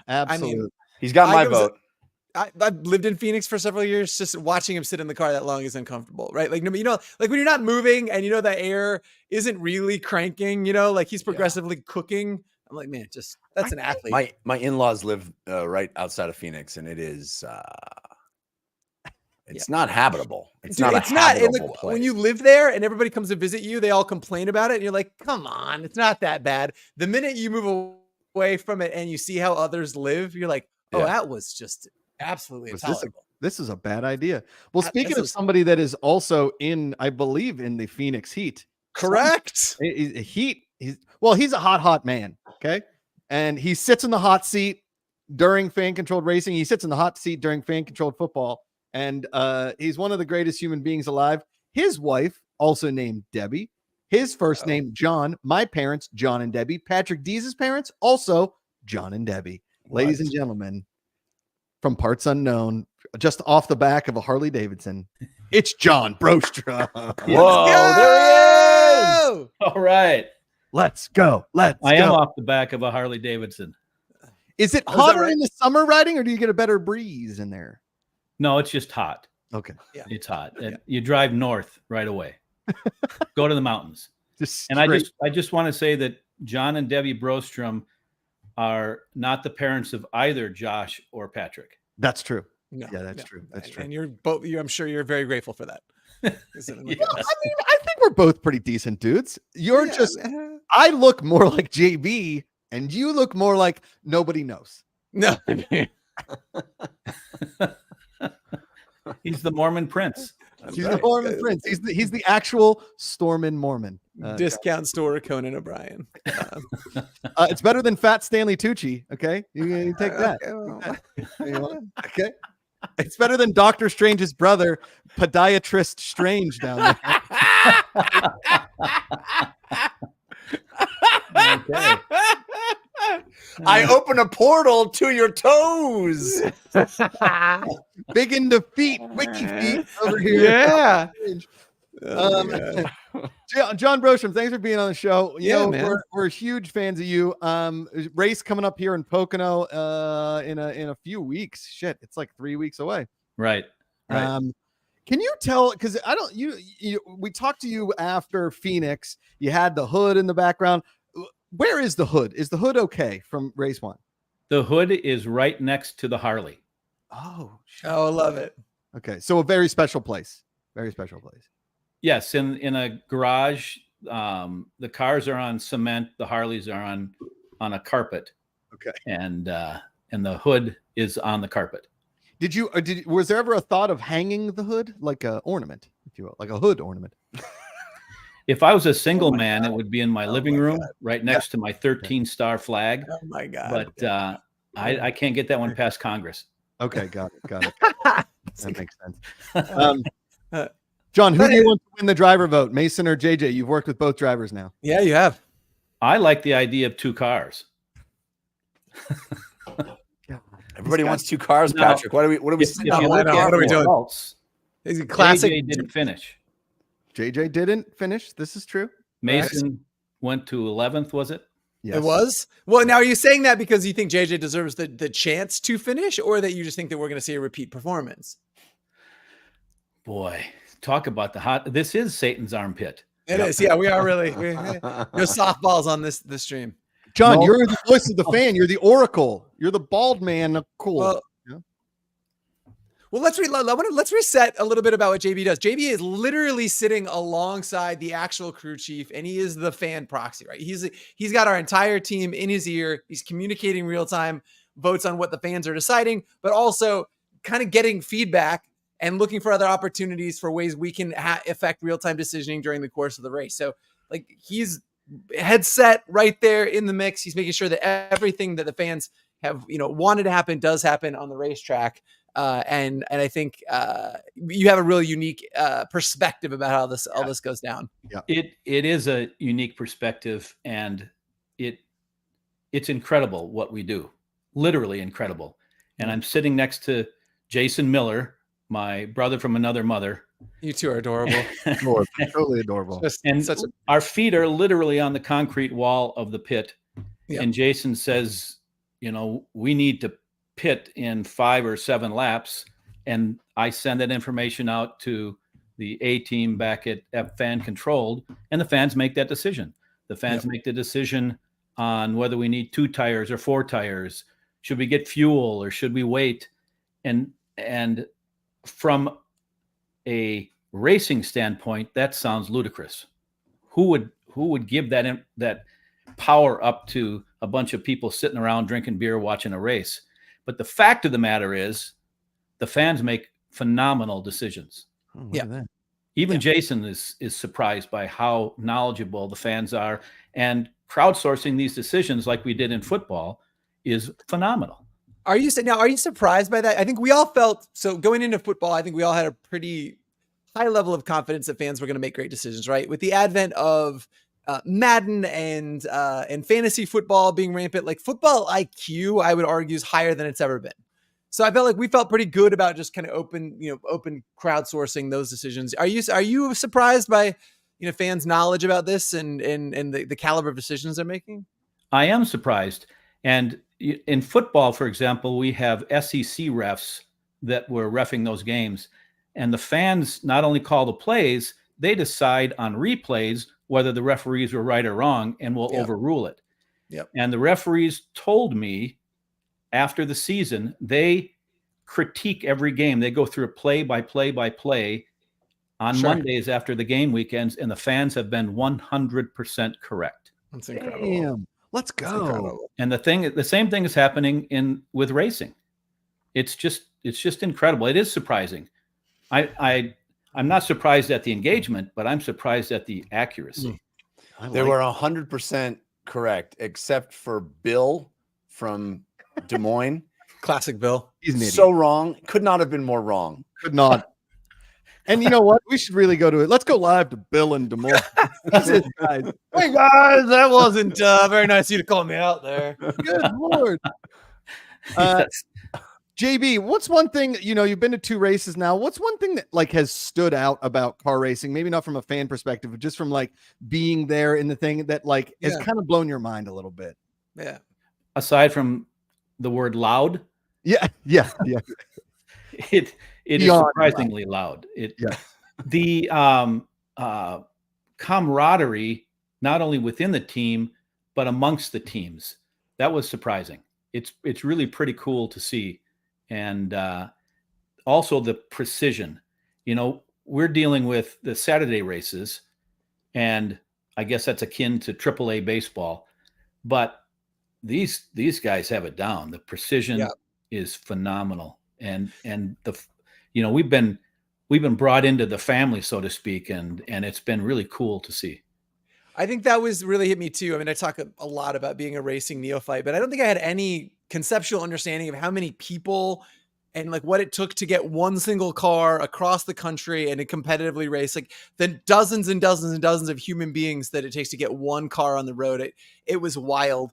[SPEAKER 1] Absolutely.
[SPEAKER 2] He's got my
[SPEAKER 3] I was-
[SPEAKER 2] vote.
[SPEAKER 3] I've lived in Phoenix for several years. Just watching him sit in the car that long is uncomfortable, right? Like, you know, like when you're not moving and you know the air isn't really cranking, you know, like he's progressively cooking. I'm like, man, just that's an athlete.
[SPEAKER 2] My in-laws live right outside of Phoenix, and it is it's not habitable. It's
[SPEAKER 3] Dude,
[SPEAKER 2] not a
[SPEAKER 3] and
[SPEAKER 2] habitable
[SPEAKER 3] like,
[SPEAKER 2] place.
[SPEAKER 3] when you live there and everybody comes to visit you, they all complain about it, and you're like, come on, it's not that bad. The minute you move away from it and you see how others live, you're like, oh,
[SPEAKER 2] Yeah.
[SPEAKER 3] that was just absolutely intolerable.
[SPEAKER 1] This is a bad idea. Well, speaking
[SPEAKER 3] this
[SPEAKER 1] of
[SPEAKER 3] is-
[SPEAKER 1] somebody that is also in, I believe, in the Phoenix Heat.
[SPEAKER 3] Correct.
[SPEAKER 1] He's a hot man. Okay. And he sits in the hot seat during fan controlled racing. He sits in the hot seat during fan controlled football. And he's one of the greatest human beings alive. His wife, also named Debbie. His first name, John. My parents, John and Debbie. Patrick Deese's parents, also John and Debbie. Ladies and gentlemen, from parts unknown, just off the back of a Harley Davidson, it's John Brostra.
[SPEAKER 2] Whoa, there he is!
[SPEAKER 5] All right.
[SPEAKER 1] Let's go.
[SPEAKER 5] I am off the back of a Harley Davidson.
[SPEAKER 1] Is it
[SPEAKER 3] that
[SPEAKER 1] hotter
[SPEAKER 3] right?
[SPEAKER 1] in the summer riding, or do you get a better breeze in there?
[SPEAKER 5] No, it's just hot.
[SPEAKER 1] Okay.
[SPEAKER 5] It's hot. And you drive north right away. Go to the mountains.
[SPEAKER 1] And
[SPEAKER 5] I just want to say that John and Debbie Brostrom are not the parents of either Josh or Patrick.
[SPEAKER 1] That's true.
[SPEAKER 3] No,
[SPEAKER 1] yeah, that's true. That's true.
[SPEAKER 3] And you're both. I'm sure you're very grateful for that.
[SPEAKER 1] Well, I mean, I think we're both pretty decent dudes. You're just. I look more like JB, and you look more like nobody knows.
[SPEAKER 3] No.
[SPEAKER 5] He's the Mormon prince.
[SPEAKER 1] He's the Mormon prince. He's the actual Stormin Mormon.
[SPEAKER 3] Discount store Conan O'Brien.
[SPEAKER 1] It's better than Fat Stanley Tucci. Okay, you take that. Okay, it's better than Doctor Strange's brother, Podiatrist Strange down there.
[SPEAKER 5] Okay.
[SPEAKER 2] I open a portal to your toes.
[SPEAKER 1] Big into feet, wiki feet over here.
[SPEAKER 3] Yeah.
[SPEAKER 1] John Brostrom, thanks for being on the show. You know,
[SPEAKER 3] man.
[SPEAKER 1] We're huge fans of you. Race coming up here in Pocono in a few weeks. Shit, it's like 3 weeks away.
[SPEAKER 5] Right.
[SPEAKER 1] Can you tell? Because I don't. We talked to you after Phoenix. You had the hood in the background. Where is the hood? Is the hood okay from race 1?
[SPEAKER 5] The hood is right next to the Harley.
[SPEAKER 1] Oh, shit.
[SPEAKER 3] Oh, I love it.
[SPEAKER 1] Okay, so a very special place. Very special place.
[SPEAKER 5] Yes, in a garage. The cars are on cement. The Harleys are on a carpet.
[SPEAKER 1] Okay,
[SPEAKER 5] and the hood is on the carpet.
[SPEAKER 1] Was there ever a thought of hanging the hood like a ornament, if you will, like a hood ornament?
[SPEAKER 5] If I was a single man, it would be in my living room, right next to my 13-star flag.
[SPEAKER 3] Oh my God!
[SPEAKER 5] But I can't get that one past Congress.
[SPEAKER 1] Okay, got it. That makes sense. John, who do you want to win the driver vote, Mason or JJ? You've worked with both drivers now.
[SPEAKER 3] Yeah, you have.
[SPEAKER 5] I like the idea of 2 cars.
[SPEAKER 2] Everybody wants 2 cars, Patrick. What are we?
[SPEAKER 3] What are we doing? Is it classic?
[SPEAKER 5] JJ didn't finish.
[SPEAKER 1] JJ didn't finish. This is true.
[SPEAKER 5] Mason went to 11th, was it?
[SPEAKER 1] Yes.
[SPEAKER 3] It was? Well, now are you saying that because you think JJ deserves the chance to finish, or that you just think that we're going to see a repeat performance?
[SPEAKER 5] Boy, talk about this is Satan's armpit.
[SPEAKER 3] It is. Yeah, we are really. No softballs on this stream.
[SPEAKER 1] John, you're the voice of the fan. You're the oracle. You're the bald man. Cool.
[SPEAKER 3] Well, let's reset a little bit about what JB does. JB is literally sitting alongside the actual crew chief, and he is the fan proxy, right? He's got our entire team in his ear. He's communicating real time votes on what the fans are deciding, but also kind of getting feedback and looking for other opportunities for ways we can affect real time decisioning during the course of the race. So, like, he's headset right there in the mix. He's making sure that everything that the fans have wanted to happen does happen on the racetrack. And I think you have a really unique perspective about how all this goes down.
[SPEAKER 1] Yeah,
[SPEAKER 5] it is a unique perspective, and it's incredible what we do. Literally incredible. And I'm sitting next to Jason Miller, my brother from another mother.
[SPEAKER 3] You two are adorable.
[SPEAKER 1] Totally adorable.
[SPEAKER 5] Our feet are literally on the concrete wall of the pit.
[SPEAKER 3] Yeah.
[SPEAKER 5] And Jason says, we need to pit in 5 or 7 laps. And I send that information out to the A team back at Fan Controlled, and the fans make that decision. The fans make the decision on whether we need 2 tires or 4 tires. Should we get fuel or should we wait? And from a racing standpoint, that sounds ludicrous. Who would give that power up to a bunch of people sitting around drinking beer watching a race? But the fact of the matter is, the fans make phenomenal decisions.
[SPEAKER 1] Oh,
[SPEAKER 5] Even Jason is surprised by how knowledgeable the fans are, and crowdsourcing these decisions like we did in football is phenomenal.
[SPEAKER 3] Are you surprised by that? I think we all felt so going into football. I think we all had a pretty high level of confidence that fans were going to make great decisions, right? With the advent of Madden and fantasy football being rampant, like football IQ, I would argue, is higher than it's ever been. So I felt like we felt pretty good about just kind of open crowdsourcing those decisions. Are you surprised by fans' knowledge about this and the caliber of decisions they're making?
[SPEAKER 5] I am surprised. And in football, for example, we have SEC refs that were reffing those games, and the fans not only call the plays, they decide on replays whether the referees were right or wrong, and will overrule it.
[SPEAKER 3] Yep.
[SPEAKER 5] And the referees told me after the season, they critique every game. They go through a play by play on Mondays after the game weekends, and the fans have been 100% correct.
[SPEAKER 3] That's incredible.
[SPEAKER 1] Damn. Let's
[SPEAKER 3] That's
[SPEAKER 1] go.
[SPEAKER 3] incredible.
[SPEAKER 5] And the same thing is happening with racing. It's just incredible. It is surprising. I'm not surprised at the engagement, but I'm surprised at the accuracy.
[SPEAKER 2] They were 100% correct, except for Bill from Des Moines.
[SPEAKER 3] Classic Bill.
[SPEAKER 1] He's an idiot.
[SPEAKER 2] So wrong. Could not have been more wrong.
[SPEAKER 1] Could not. And you know what? We should really go to it. Let's go live to Bill in Des Moines. That's it, guys.
[SPEAKER 3] Hey guys, that wasn't very nice of you to call me out there.
[SPEAKER 1] Good Lord. JB, what's one thing, you've been to 2 races now. What's one thing that like has stood out about car racing? Maybe not from a fan perspective, but just from like being there in the thing that like has kind of blown your mind a little bit.
[SPEAKER 3] Yeah.
[SPEAKER 5] Aside from the word loud.
[SPEAKER 1] Yeah.
[SPEAKER 5] It is surprisingly loud. The camaraderie, not only within the team, but amongst the teams, that was surprising. It's really pretty cool to see. And also the precision. We're dealing with the Saturday races, and I guess that's akin to AAA baseball, but these guys have it down. The precision is phenomenal. And we've been brought into the family, so to speak, and it's been really cool to see.
[SPEAKER 3] I think that was really hit me too. I mean, I talk a lot about being a racing neophyte, but I don't think I had any conceptual understanding of how many people and like what it took to get one single car across the country and to competitively race, like the dozens and dozens and dozens of human beings that it takes to get one car on the road. It was wild.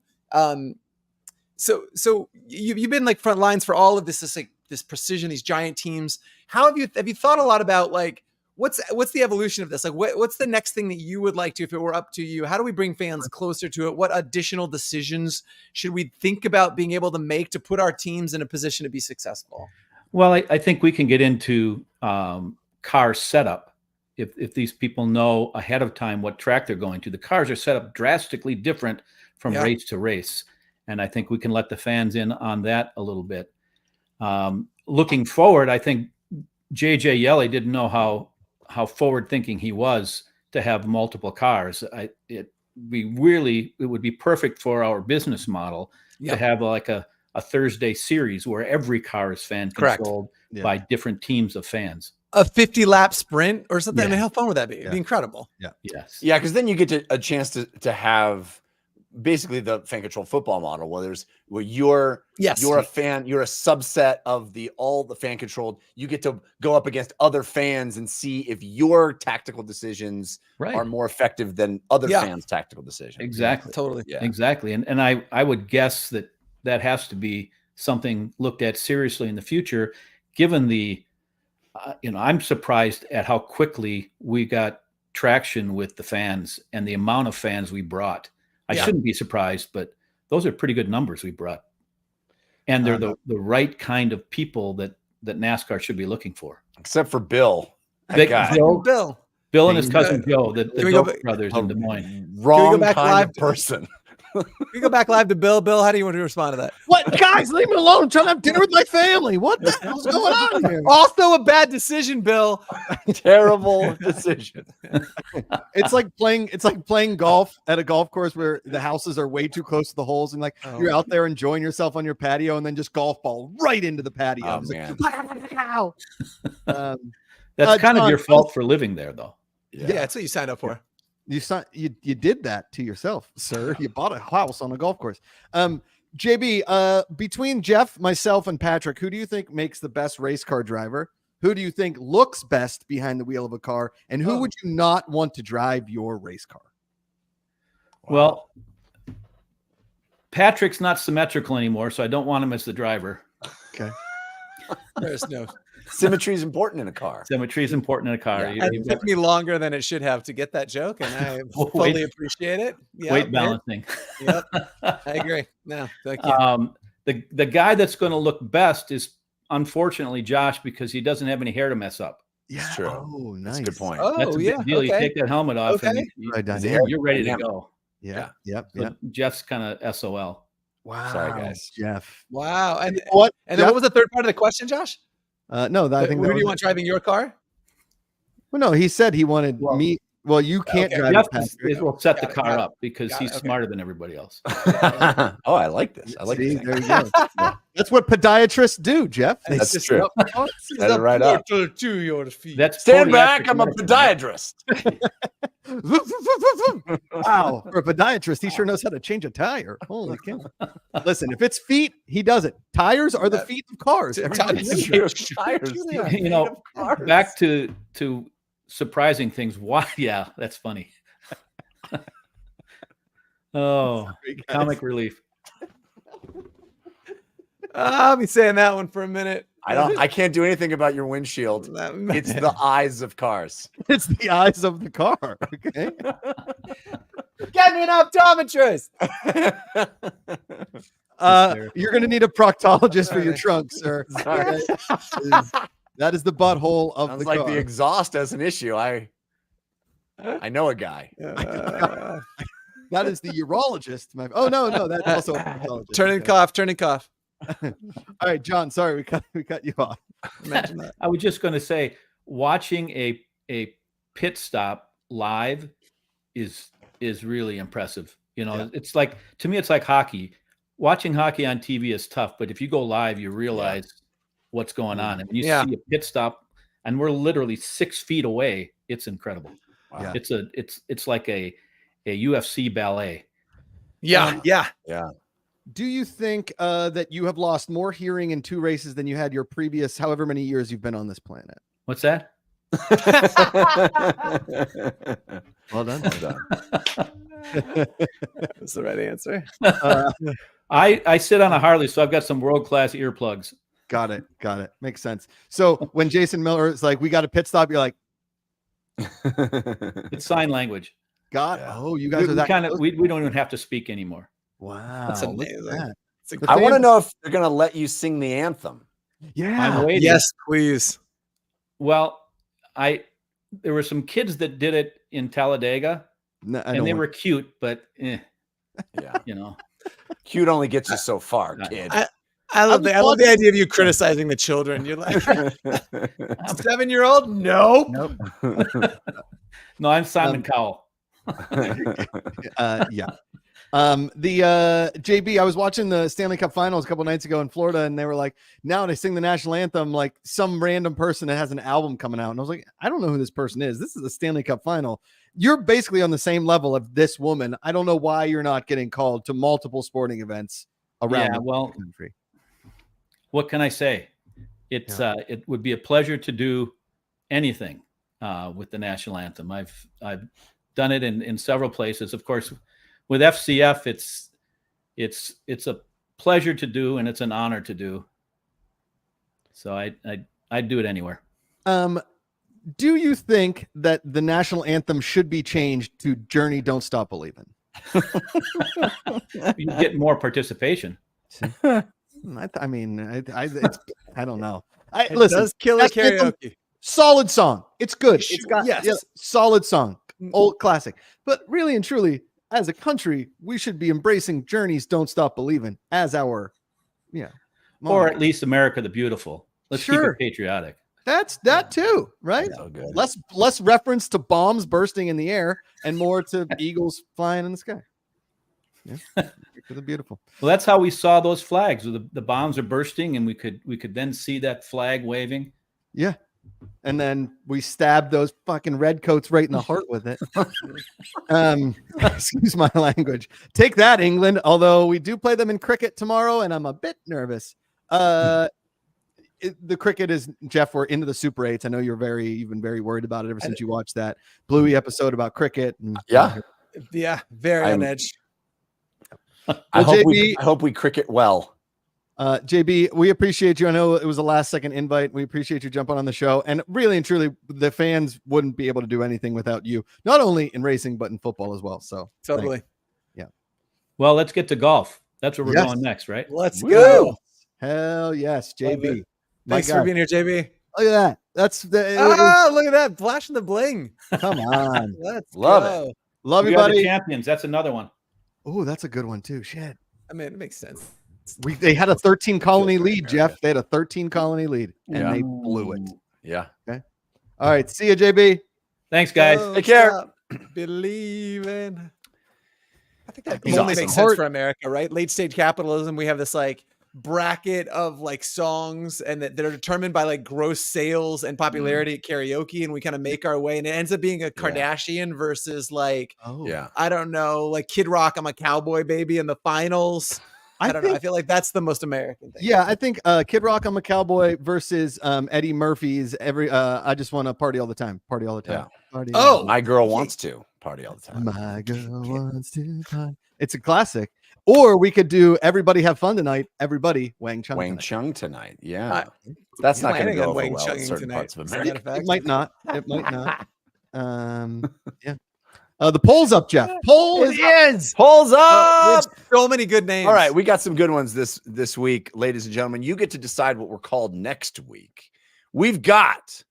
[SPEAKER 3] So you've been like front lines for all of this precision, these giant teams. How have you thought a lot about like, what's the evolution of this? Like what's the next thing that you would like to, if it were up to you? How do we bring fans closer to it? What additional decisions should we think about being able to make to put our teams in a position to be successful?
[SPEAKER 5] Well, I think we can get into car setup. If these people know ahead of time what track they're going to, the cars are set up drastically different from race to race. And I think we can let the fans in on that a little bit. Looking forward, I think JJ Yelly didn't know how forward thinking he was to have multiple cars. It would be perfect for our business model to have like a Thursday series where every car is fan controlled by different teams of fans.
[SPEAKER 3] A 50-lap sprint or something. I mean, how fun would that be? It'd be incredible.
[SPEAKER 1] Yeah.
[SPEAKER 2] Yes. Yeah, because then you get a chance to have basically the fan control football model where you're a fan, you're a subset of all the fan controlled. You get to go up against other fans and see if your tactical decisions are more effective than other fans' tactical decisions.
[SPEAKER 5] Exactly.
[SPEAKER 3] Totally.
[SPEAKER 5] Yeah. Exactly. And I would guess that has to be something looked at seriously in the future, given the I'm surprised at how quickly we got traction with the fans and the amount of fans we brought. I shouldn't be surprised, but those are pretty good numbers we brought. And they're the right kind of people that NASCAR should be looking for.
[SPEAKER 2] Except for Bill.
[SPEAKER 3] Bill
[SPEAKER 5] and his cousin Joe, the Dope brothers in Des Moines.
[SPEAKER 2] Wrong kind of person.
[SPEAKER 3] We go back live to Bill. Bill, how do you want to respond to that?
[SPEAKER 1] What, guys? Leave me alone. I'm trying to have dinner with my family. What the hell's going on here?
[SPEAKER 3] Also a bad decision, Bill.
[SPEAKER 2] Terrible decision.
[SPEAKER 1] It's like playing golf at a golf course where the houses are way too close to the holes, and like you're out there enjoying yourself on your patio, and then just golf ball right into the patio.
[SPEAKER 2] Oh, man.
[SPEAKER 5] That's kind of your fault for living there, though.
[SPEAKER 3] Yeah, that's what you signed up for.
[SPEAKER 1] You did that to yourself, sir. You bought a house on a golf course. JB, between Jeff, myself, and Patrick, who do you think makes the best race car driver? Who do you think looks best behind the wheel of a car? And who would you not want to drive your race car?
[SPEAKER 5] Well, Patrick's not symmetrical anymore, so I don't want him as the driver.
[SPEAKER 1] Okay.
[SPEAKER 3] There's no
[SPEAKER 2] symmetry is important in a car.
[SPEAKER 5] Symmetry is important in a car.
[SPEAKER 3] Yeah. It took me longer than it should have to get that joke, and I fully appreciate it. Yep,
[SPEAKER 5] weight balancing.
[SPEAKER 3] Yep, I agree. No, thank you.
[SPEAKER 5] The guy that's going to look best is unfortunately Josh, because he doesn't have any hair to mess up.
[SPEAKER 1] Yeah.
[SPEAKER 2] true.
[SPEAKER 1] Oh,
[SPEAKER 2] That's
[SPEAKER 1] nice.
[SPEAKER 2] a good point.
[SPEAKER 5] That's
[SPEAKER 3] Oh
[SPEAKER 5] a
[SPEAKER 3] yeah.
[SPEAKER 5] big deal. You
[SPEAKER 3] Okay.
[SPEAKER 5] take that helmet off and
[SPEAKER 3] Okay.
[SPEAKER 1] Right,
[SPEAKER 2] It's
[SPEAKER 1] dynamic.
[SPEAKER 5] you're ready to
[SPEAKER 2] dynamic.
[SPEAKER 5] go.
[SPEAKER 1] Yeah. Yep.
[SPEAKER 5] So
[SPEAKER 1] Yep.
[SPEAKER 5] Jeff's kind of SOL.
[SPEAKER 1] Wow.
[SPEAKER 2] Sorry, guys.
[SPEAKER 1] Jeff.
[SPEAKER 3] Wow.
[SPEAKER 1] You
[SPEAKER 3] And
[SPEAKER 1] know what?
[SPEAKER 3] and then
[SPEAKER 1] Jeff?
[SPEAKER 3] what was the third part of the question, Josh?
[SPEAKER 1] No, I think
[SPEAKER 3] Who
[SPEAKER 1] that
[SPEAKER 3] do
[SPEAKER 1] was
[SPEAKER 3] you
[SPEAKER 1] it.
[SPEAKER 3] want driving your car?
[SPEAKER 1] Well, no, he said he wanted
[SPEAKER 5] Well-
[SPEAKER 1] me. Well, you can't
[SPEAKER 3] Okay.
[SPEAKER 1] drive
[SPEAKER 5] Jeff
[SPEAKER 1] it, Patrick.
[SPEAKER 5] will set the
[SPEAKER 3] Got it,
[SPEAKER 5] car
[SPEAKER 3] got it.
[SPEAKER 5] up because
[SPEAKER 3] Got
[SPEAKER 5] he's
[SPEAKER 3] it, okay.
[SPEAKER 5] smarter than everybody else.
[SPEAKER 2] Oh, I like this. I like
[SPEAKER 1] See,
[SPEAKER 2] this.
[SPEAKER 1] there you go. That's what podiatrists do, Jeff. They
[SPEAKER 2] That's
[SPEAKER 3] It's
[SPEAKER 2] true.
[SPEAKER 3] the
[SPEAKER 2] Set it right up.
[SPEAKER 3] portal to your feet.
[SPEAKER 5] That's
[SPEAKER 2] Stand
[SPEAKER 5] podiatric
[SPEAKER 2] back. I'm a
[SPEAKER 5] medicine, right?
[SPEAKER 2] podiatrist.
[SPEAKER 1] Wow. For a podiatrist, he sure knows how to change a tire. Holy cow. Listen, if it's feet, he does it. Tires are the feet of cars. Everybody knows that.
[SPEAKER 2] Tires.
[SPEAKER 5] You know, back to surprising things. Why? Yeah, that's funny. Oh,
[SPEAKER 1] Sorry, guys.
[SPEAKER 5] comic relief.
[SPEAKER 3] I'll be saying that one for a minute.
[SPEAKER 2] I can't do anything about your windshield. It's the eyes of cars.
[SPEAKER 1] It's the eyes of the car. Okay.
[SPEAKER 3] Get me an optometrist.
[SPEAKER 1] You're going to need a proctologist for your
[SPEAKER 3] Sorry.
[SPEAKER 1] trunk, sir.
[SPEAKER 2] Sorry.
[SPEAKER 1] That is the butthole of
[SPEAKER 2] Sounds
[SPEAKER 1] the
[SPEAKER 2] like
[SPEAKER 1] car.
[SPEAKER 2] the exhaust as an issue. I know a guy.
[SPEAKER 1] That is the urologist. Oh no, that's also a proctologist.
[SPEAKER 3] Turning
[SPEAKER 1] Okay.
[SPEAKER 3] cough. Turning cough.
[SPEAKER 1] All right, John. Sorry, we cut you off.
[SPEAKER 3] Mention that.
[SPEAKER 5] I was just going to say, watching a pit stop live is really impressive. You know,
[SPEAKER 1] Yeah.
[SPEAKER 5] it's like, to me, it's like hockey. Watching hockey on TV is tough, but if you go live, you realize what's going on. And when you
[SPEAKER 3] Yeah.
[SPEAKER 5] see a pit stop, and we're literally 6 feet away, it's incredible.
[SPEAKER 1] Yeah.
[SPEAKER 5] It's like a UFC ballet.
[SPEAKER 3] Yeah. Yeah.
[SPEAKER 1] Do you think that you have lost more hearing in 2 races than you had your previous however many years you've been on this planet?
[SPEAKER 5] What's that?
[SPEAKER 1] Well done.
[SPEAKER 3] That's the right answer.
[SPEAKER 5] I sit on a Harley, so I've got some world-class earplugs.
[SPEAKER 1] Got it. Makes sense. So when Jason Miller is like, "We got a pit stop," you're like,
[SPEAKER 5] It's sign language.
[SPEAKER 1] "God,
[SPEAKER 2] Yeah.
[SPEAKER 1] oh, you guys are that close?"
[SPEAKER 5] We don't even have to speak anymore.
[SPEAKER 1] Wow,
[SPEAKER 3] That's
[SPEAKER 1] look at
[SPEAKER 3] amazing.
[SPEAKER 1] that.
[SPEAKER 3] It's a-
[SPEAKER 1] The
[SPEAKER 2] I want to
[SPEAKER 1] fans-
[SPEAKER 2] know if they're going to let you sing the anthem.
[SPEAKER 1] Yeah.
[SPEAKER 5] I'm waiting.
[SPEAKER 3] Yes, please.
[SPEAKER 5] Well, there were some kids that did it in Talladega,
[SPEAKER 1] No, I
[SPEAKER 5] and
[SPEAKER 1] don't
[SPEAKER 5] they
[SPEAKER 1] want-
[SPEAKER 5] were cute, but
[SPEAKER 2] Yeah.
[SPEAKER 5] you know,
[SPEAKER 2] Cute only gets you so far, kid.
[SPEAKER 3] I love
[SPEAKER 1] was
[SPEAKER 3] I love the
[SPEAKER 1] watching-
[SPEAKER 3] idea of you criticizing the children. You're like 7-year-old? No.
[SPEAKER 1] Nope.
[SPEAKER 5] no, I'm Simon Cowell.
[SPEAKER 1] Yeah. The JB, I was watching the Stanley Cup Finals a couple nights ago in Florida, and they were like, now they sing the national anthem like some random person that has an album coming out, and I was like, I don't know who this person is. This is a Stanley Cup Final. You're basically on the same level of this woman. I don't know why you're not getting called to multiple sporting events around
[SPEAKER 5] Yeah,
[SPEAKER 1] the
[SPEAKER 5] well,
[SPEAKER 1] country.
[SPEAKER 5] what can I say? It would be a pleasure to do anything with the national anthem. I've done it in several places. Of course, with FCF, it's a pleasure to do, and it's an honor to do. So I'd do it anywhere.
[SPEAKER 1] Do you think that the national anthem should be changed to "Journey, Don't Stop Believing"?
[SPEAKER 5] You get more participation.
[SPEAKER 1] I don't know.
[SPEAKER 3] It
[SPEAKER 1] Listen,
[SPEAKER 3] does kill a
[SPEAKER 1] national anthem,
[SPEAKER 3] karaoke.
[SPEAKER 1] solid song. It's good. It's
[SPEAKER 3] Sure,
[SPEAKER 1] got
[SPEAKER 3] yes.
[SPEAKER 1] solid song, old classic. But really and truly, as a country, we should be embracing Journey's "Don't Stop Believing" as our,
[SPEAKER 5] Or at least America the Beautiful. Let's keep
[SPEAKER 1] Sure.
[SPEAKER 5] it patriotic.
[SPEAKER 1] That's that too, right?
[SPEAKER 2] So good.
[SPEAKER 1] Less reference to bombs bursting in the air and more to eagles flying in the sky. Yeah, America the Beautiful.
[SPEAKER 5] Well, that's how we saw those flags. The bombs are bursting, and we could then see that flag waving.
[SPEAKER 1] Yeah. And then we stabbed those fucking redcoats right in the heart with it. Excuse my language. Take that, England. Although we do play them in cricket tomorrow, and I'm a bit nervous. The cricket is, Jeff, we're into the Super 8s. I know you've been very worried about it ever since you watched that Bluey episode about cricket. And,
[SPEAKER 2] Yeah.
[SPEAKER 3] Yeah, very on edge.
[SPEAKER 2] I
[SPEAKER 1] JB,
[SPEAKER 2] hope we cricket well.
[SPEAKER 1] JB, we appreciate you. I know it was a last second invite. We appreciate you jumping on the show. And really and truly, the fans wouldn't be able to do anything without you, not only in racing, but in football as well. So
[SPEAKER 3] Totally.
[SPEAKER 5] Well, let's get to golf. That's where we're
[SPEAKER 1] Yes.
[SPEAKER 5] going next, right?
[SPEAKER 3] Let's
[SPEAKER 1] Woo!
[SPEAKER 3] go.
[SPEAKER 1] Hell yes,
[SPEAKER 3] Love
[SPEAKER 1] JB.
[SPEAKER 3] it. Thanks for being here, JB.
[SPEAKER 1] Look at that. That's the.
[SPEAKER 3] Look at that. Flashing the bling.
[SPEAKER 1] Come on.
[SPEAKER 3] Let's
[SPEAKER 2] Love
[SPEAKER 3] go.
[SPEAKER 1] Love
[SPEAKER 5] We
[SPEAKER 1] you,
[SPEAKER 5] are the
[SPEAKER 1] buddy.
[SPEAKER 5] champions. That's another one.
[SPEAKER 1] Oh, that's a good one too. Shit.
[SPEAKER 3] I mean, it makes sense.
[SPEAKER 1] They had a 13 colony
[SPEAKER 2] for
[SPEAKER 1] lead,
[SPEAKER 2] America.
[SPEAKER 1] Jeff. They had a 13 colony lead, and
[SPEAKER 2] Yeah.
[SPEAKER 1] they blew it.
[SPEAKER 2] Yeah.
[SPEAKER 1] All right. See you, JB.
[SPEAKER 5] Thanks, guys.
[SPEAKER 3] Don't
[SPEAKER 2] Take care.
[SPEAKER 3] stop believing. I think that
[SPEAKER 2] He's
[SPEAKER 3] only
[SPEAKER 2] awesome.
[SPEAKER 3] makes sense for America, right? Late stage capitalism. We have this like bracket of like songs and that are determined by like gross sales and popularity at karaoke, and we kind of make our way, and it ends up being a Kardashian versus like
[SPEAKER 1] Oh,
[SPEAKER 2] Yeah.
[SPEAKER 3] I don't know, like Kid Rock, I'm a Cowboy Baby in the finals. I don't know. I feel like that's the most American thing.
[SPEAKER 1] Yeah, I think Kid Rock, I'm a Cowboy versus Eddie Murphy's I just want to party all the time. Party all the time. Party all the
[SPEAKER 2] My girl wants to party all the
[SPEAKER 1] time.
[SPEAKER 2] time.
[SPEAKER 1] My girl wants to party. It's a classic. Or we could do Everybody Have Fun Tonight. Everybody Wang Chung.
[SPEAKER 2] Wang
[SPEAKER 1] tonight.
[SPEAKER 2] Chung tonight. Yeah. That's not going to
[SPEAKER 3] planning
[SPEAKER 2] go
[SPEAKER 3] on
[SPEAKER 2] over
[SPEAKER 3] Wang
[SPEAKER 2] well in
[SPEAKER 3] Chunging
[SPEAKER 2] certain
[SPEAKER 3] tonight,
[SPEAKER 2] parts of
[SPEAKER 3] as a
[SPEAKER 2] America.
[SPEAKER 3] matter of fact.
[SPEAKER 1] It might not. It might not. Yeah. The poll's up, Jeff. Poll is up.
[SPEAKER 2] Pulls
[SPEAKER 3] We have
[SPEAKER 2] up.
[SPEAKER 3] so many good names.
[SPEAKER 2] All right, we got some good ones this week, ladies and gentlemen. You get to decide what we're called next week. We've got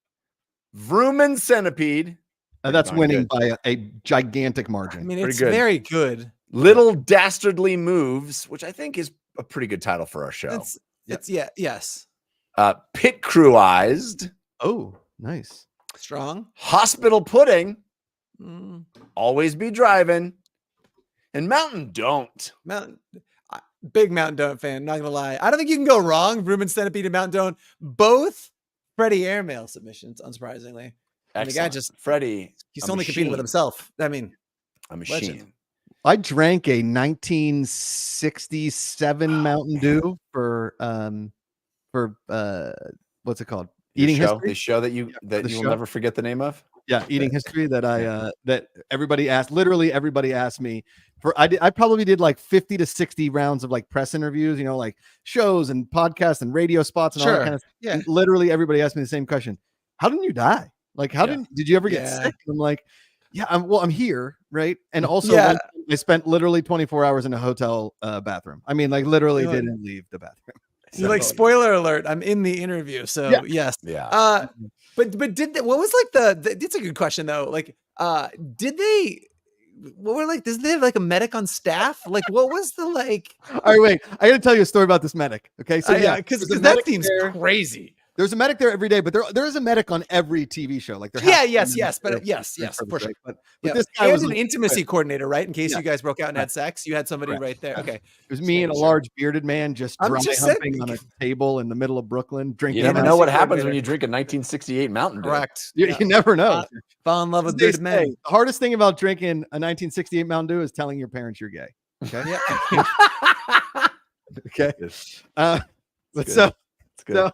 [SPEAKER 2] Vrooman Centipede,
[SPEAKER 1] That's
[SPEAKER 2] darn
[SPEAKER 1] winning
[SPEAKER 2] good.
[SPEAKER 1] by a gigantic
[SPEAKER 3] I
[SPEAKER 1] margin.
[SPEAKER 3] mean,
[SPEAKER 2] Pretty
[SPEAKER 3] it's
[SPEAKER 2] good.
[SPEAKER 3] very good.
[SPEAKER 2] Little Dastardly Moves, which I think is a pretty good title for our show.
[SPEAKER 3] Yes.
[SPEAKER 2] Pit Crewized,
[SPEAKER 1] Oh, nice.
[SPEAKER 3] Strong.
[SPEAKER 2] Hospital Pudding,
[SPEAKER 3] Mm,
[SPEAKER 2] Always Be Driving, and Mountain Don't.
[SPEAKER 3] big Mountain Don't fan, not gonna lie. I don't think you can go wrong. Vrooman Centipede and Mountain Don't, both Freddie Airmail submissions, unsurprisingly. And the guy
[SPEAKER 2] Excellent.
[SPEAKER 3] just
[SPEAKER 2] Freddie,
[SPEAKER 3] he's
[SPEAKER 2] a
[SPEAKER 3] only competing with
[SPEAKER 2] machine.
[SPEAKER 3] himself. I mean,
[SPEAKER 2] A machine.
[SPEAKER 3] legend.
[SPEAKER 1] I drank a 1967 Mountain Dew for what's it called?
[SPEAKER 2] Your
[SPEAKER 1] Eating
[SPEAKER 2] show,
[SPEAKER 1] history.
[SPEAKER 2] the show that you
[SPEAKER 1] the
[SPEAKER 2] will
[SPEAKER 1] show.
[SPEAKER 2] never forget the name of.
[SPEAKER 1] Yeah, eating history that that everybody asked. Literally everybody asked me for. I probably did like 50 to 60 rounds of like press interviews, like shows and podcasts and radio spots and all that
[SPEAKER 3] Sure.
[SPEAKER 1] kind of stuff.
[SPEAKER 3] Yeah.
[SPEAKER 1] And literally everybody asked me the same question. How didn't you die? Like, did you ever get
[SPEAKER 3] Yeah.
[SPEAKER 1] sick? I'm like, yeah, I'm here, right? And also
[SPEAKER 3] Yeah.
[SPEAKER 1] one time I spent literally 24 hours in a hotel bathroom. I mean, like literally
[SPEAKER 3] You're like-
[SPEAKER 1] didn't leave the bathroom.
[SPEAKER 3] You're like, spoiler alert, I'm in the interview. So
[SPEAKER 1] Yeah.
[SPEAKER 3] yes.
[SPEAKER 2] Yeah.
[SPEAKER 3] But did what was like it's a good question though. Like, did they what were like, doesn't they have like a medic on staff? Like, what was the like?
[SPEAKER 1] All right, wait. I got to tell you a story about this medic. Okay, so
[SPEAKER 3] because
[SPEAKER 1] there's a
[SPEAKER 3] that
[SPEAKER 1] medic
[SPEAKER 3] seems
[SPEAKER 1] there.
[SPEAKER 3] crazy.
[SPEAKER 1] There's a medic there every day, but there is a medic on every TV show. Like there.
[SPEAKER 3] Yeah,
[SPEAKER 1] has to be a
[SPEAKER 3] yes,
[SPEAKER 1] medic
[SPEAKER 3] yes, but
[SPEAKER 1] there
[SPEAKER 3] yes,
[SPEAKER 1] for
[SPEAKER 3] for sure.
[SPEAKER 1] right? But
[SPEAKER 3] Yeah.
[SPEAKER 1] this guy
[SPEAKER 3] And
[SPEAKER 1] was
[SPEAKER 3] an
[SPEAKER 1] like,
[SPEAKER 3] intimacy coordinator, right? In case
[SPEAKER 1] Yeah.
[SPEAKER 3] you guys broke out and had sex, you had somebody
[SPEAKER 1] Correct.
[SPEAKER 3] right there. Okay.
[SPEAKER 1] it was me and a
[SPEAKER 3] making sure.
[SPEAKER 1] large bearded man just
[SPEAKER 3] I'm
[SPEAKER 1] dry
[SPEAKER 3] just
[SPEAKER 1] humping
[SPEAKER 3] saying-
[SPEAKER 1] on a table in the middle of Brooklyn, drinking.
[SPEAKER 2] You never
[SPEAKER 3] Yeah,
[SPEAKER 2] know what
[SPEAKER 3] that's
[SPEAKER 2] happens
[SPEAKER 3] coordinator.
[SPEAKER 2] when you drink a 1968 Mountain Dew.
[SPEAKER 3] Correct.
[SPEAKER 1] You,
[SPEAKER 3] Yeah.
[SPEAKER 1] you never know.
[SPEAKER 3] Fall in love with
[SPEAKER 1] As they
[SPEAKER 3] bearded men.
[SPEAKER 1] say, the hardest thing about drinking a 1968 Mountain Dew is telling your parents you're gay. Okay.
[SPEAKER 3] Yeah.
[SPEAKER 1] Okay. But
[SPEAKER 2] good.
[SPEAKER 1] so
[SPEAKER 2] It's good.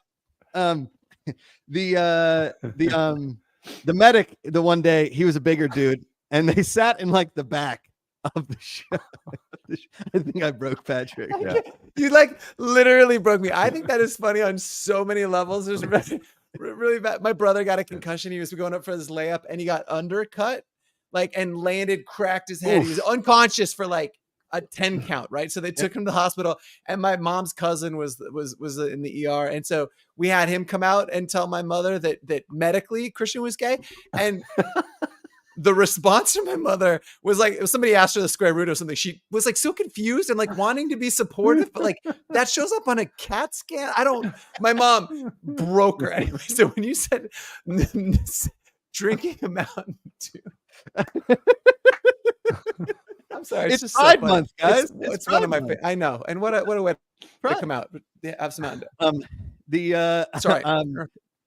[SPEAKER 1] the medic, the one day he was a bigger dude, and they sat in like the back of the show. I think I broke Patrick.
[SPEAKER 2] Yeah.
[SPEAKER 3] You like literally broke me. I think that is funny on so many levels. There's really bad. My brother got a concussion. He was going up for his layup and he got undercut, like, and landed, cracked his head. He was unconscious for like a 10 count, right? So they took him to the hospital, and my mom's cousin was in the ER, and so we had him come out and tell my mother that medically Christian was gay, and the response from my mother was like, if somebody asked her the square root of something, she was like so confused and like wanting to be supportive, but like that shows up on a CAT scan. My mom broke her anyway. So when you said drinking a Mountain Dew, I'm sorry.
[SPEAKER 1] It's
[SPEAKER 3] just
[SPEAKER 1] Pride
[SPEAKER 3] funny.
[SPEAKER 1] Month, guys.
[SPEAKER 3] It's
[SPEAKER 1] Pride
[SPEAKER 3] one of my.
[SPEAKER 1] Month.
[SPEAKER 3] I know. And what a way to
[SPEAKER 1] Pride.
[SPEAKER 3] come out. But yeah, have some Mountain Dew.
[SPEAKER 1] Sorry.
[SPEAKER 3] Sorry.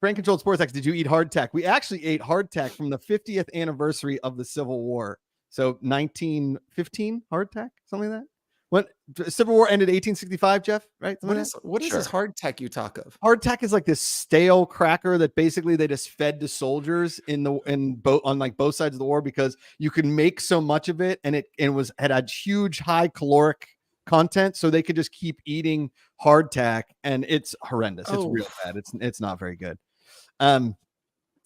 [SPEAKER 1] Brain Controlled Sports X, did you eat hardtack? We actually ate hardtack from the 50th anniversary of the Civil War. So 1915 hardtack, something like that. When the Civil War ended 1865, Jeff, right?
[SPEAKER 3] What is this hardtack you talk of?
[SPEAKER 1] Hardtack is like this stale cracker that basically they just fed to soldiers on both sides of the war, because you can make so much of it, and it had huge high caloric content, so they could just keep eating hardtack, and it's horrendous. It's real bad. It's not very good.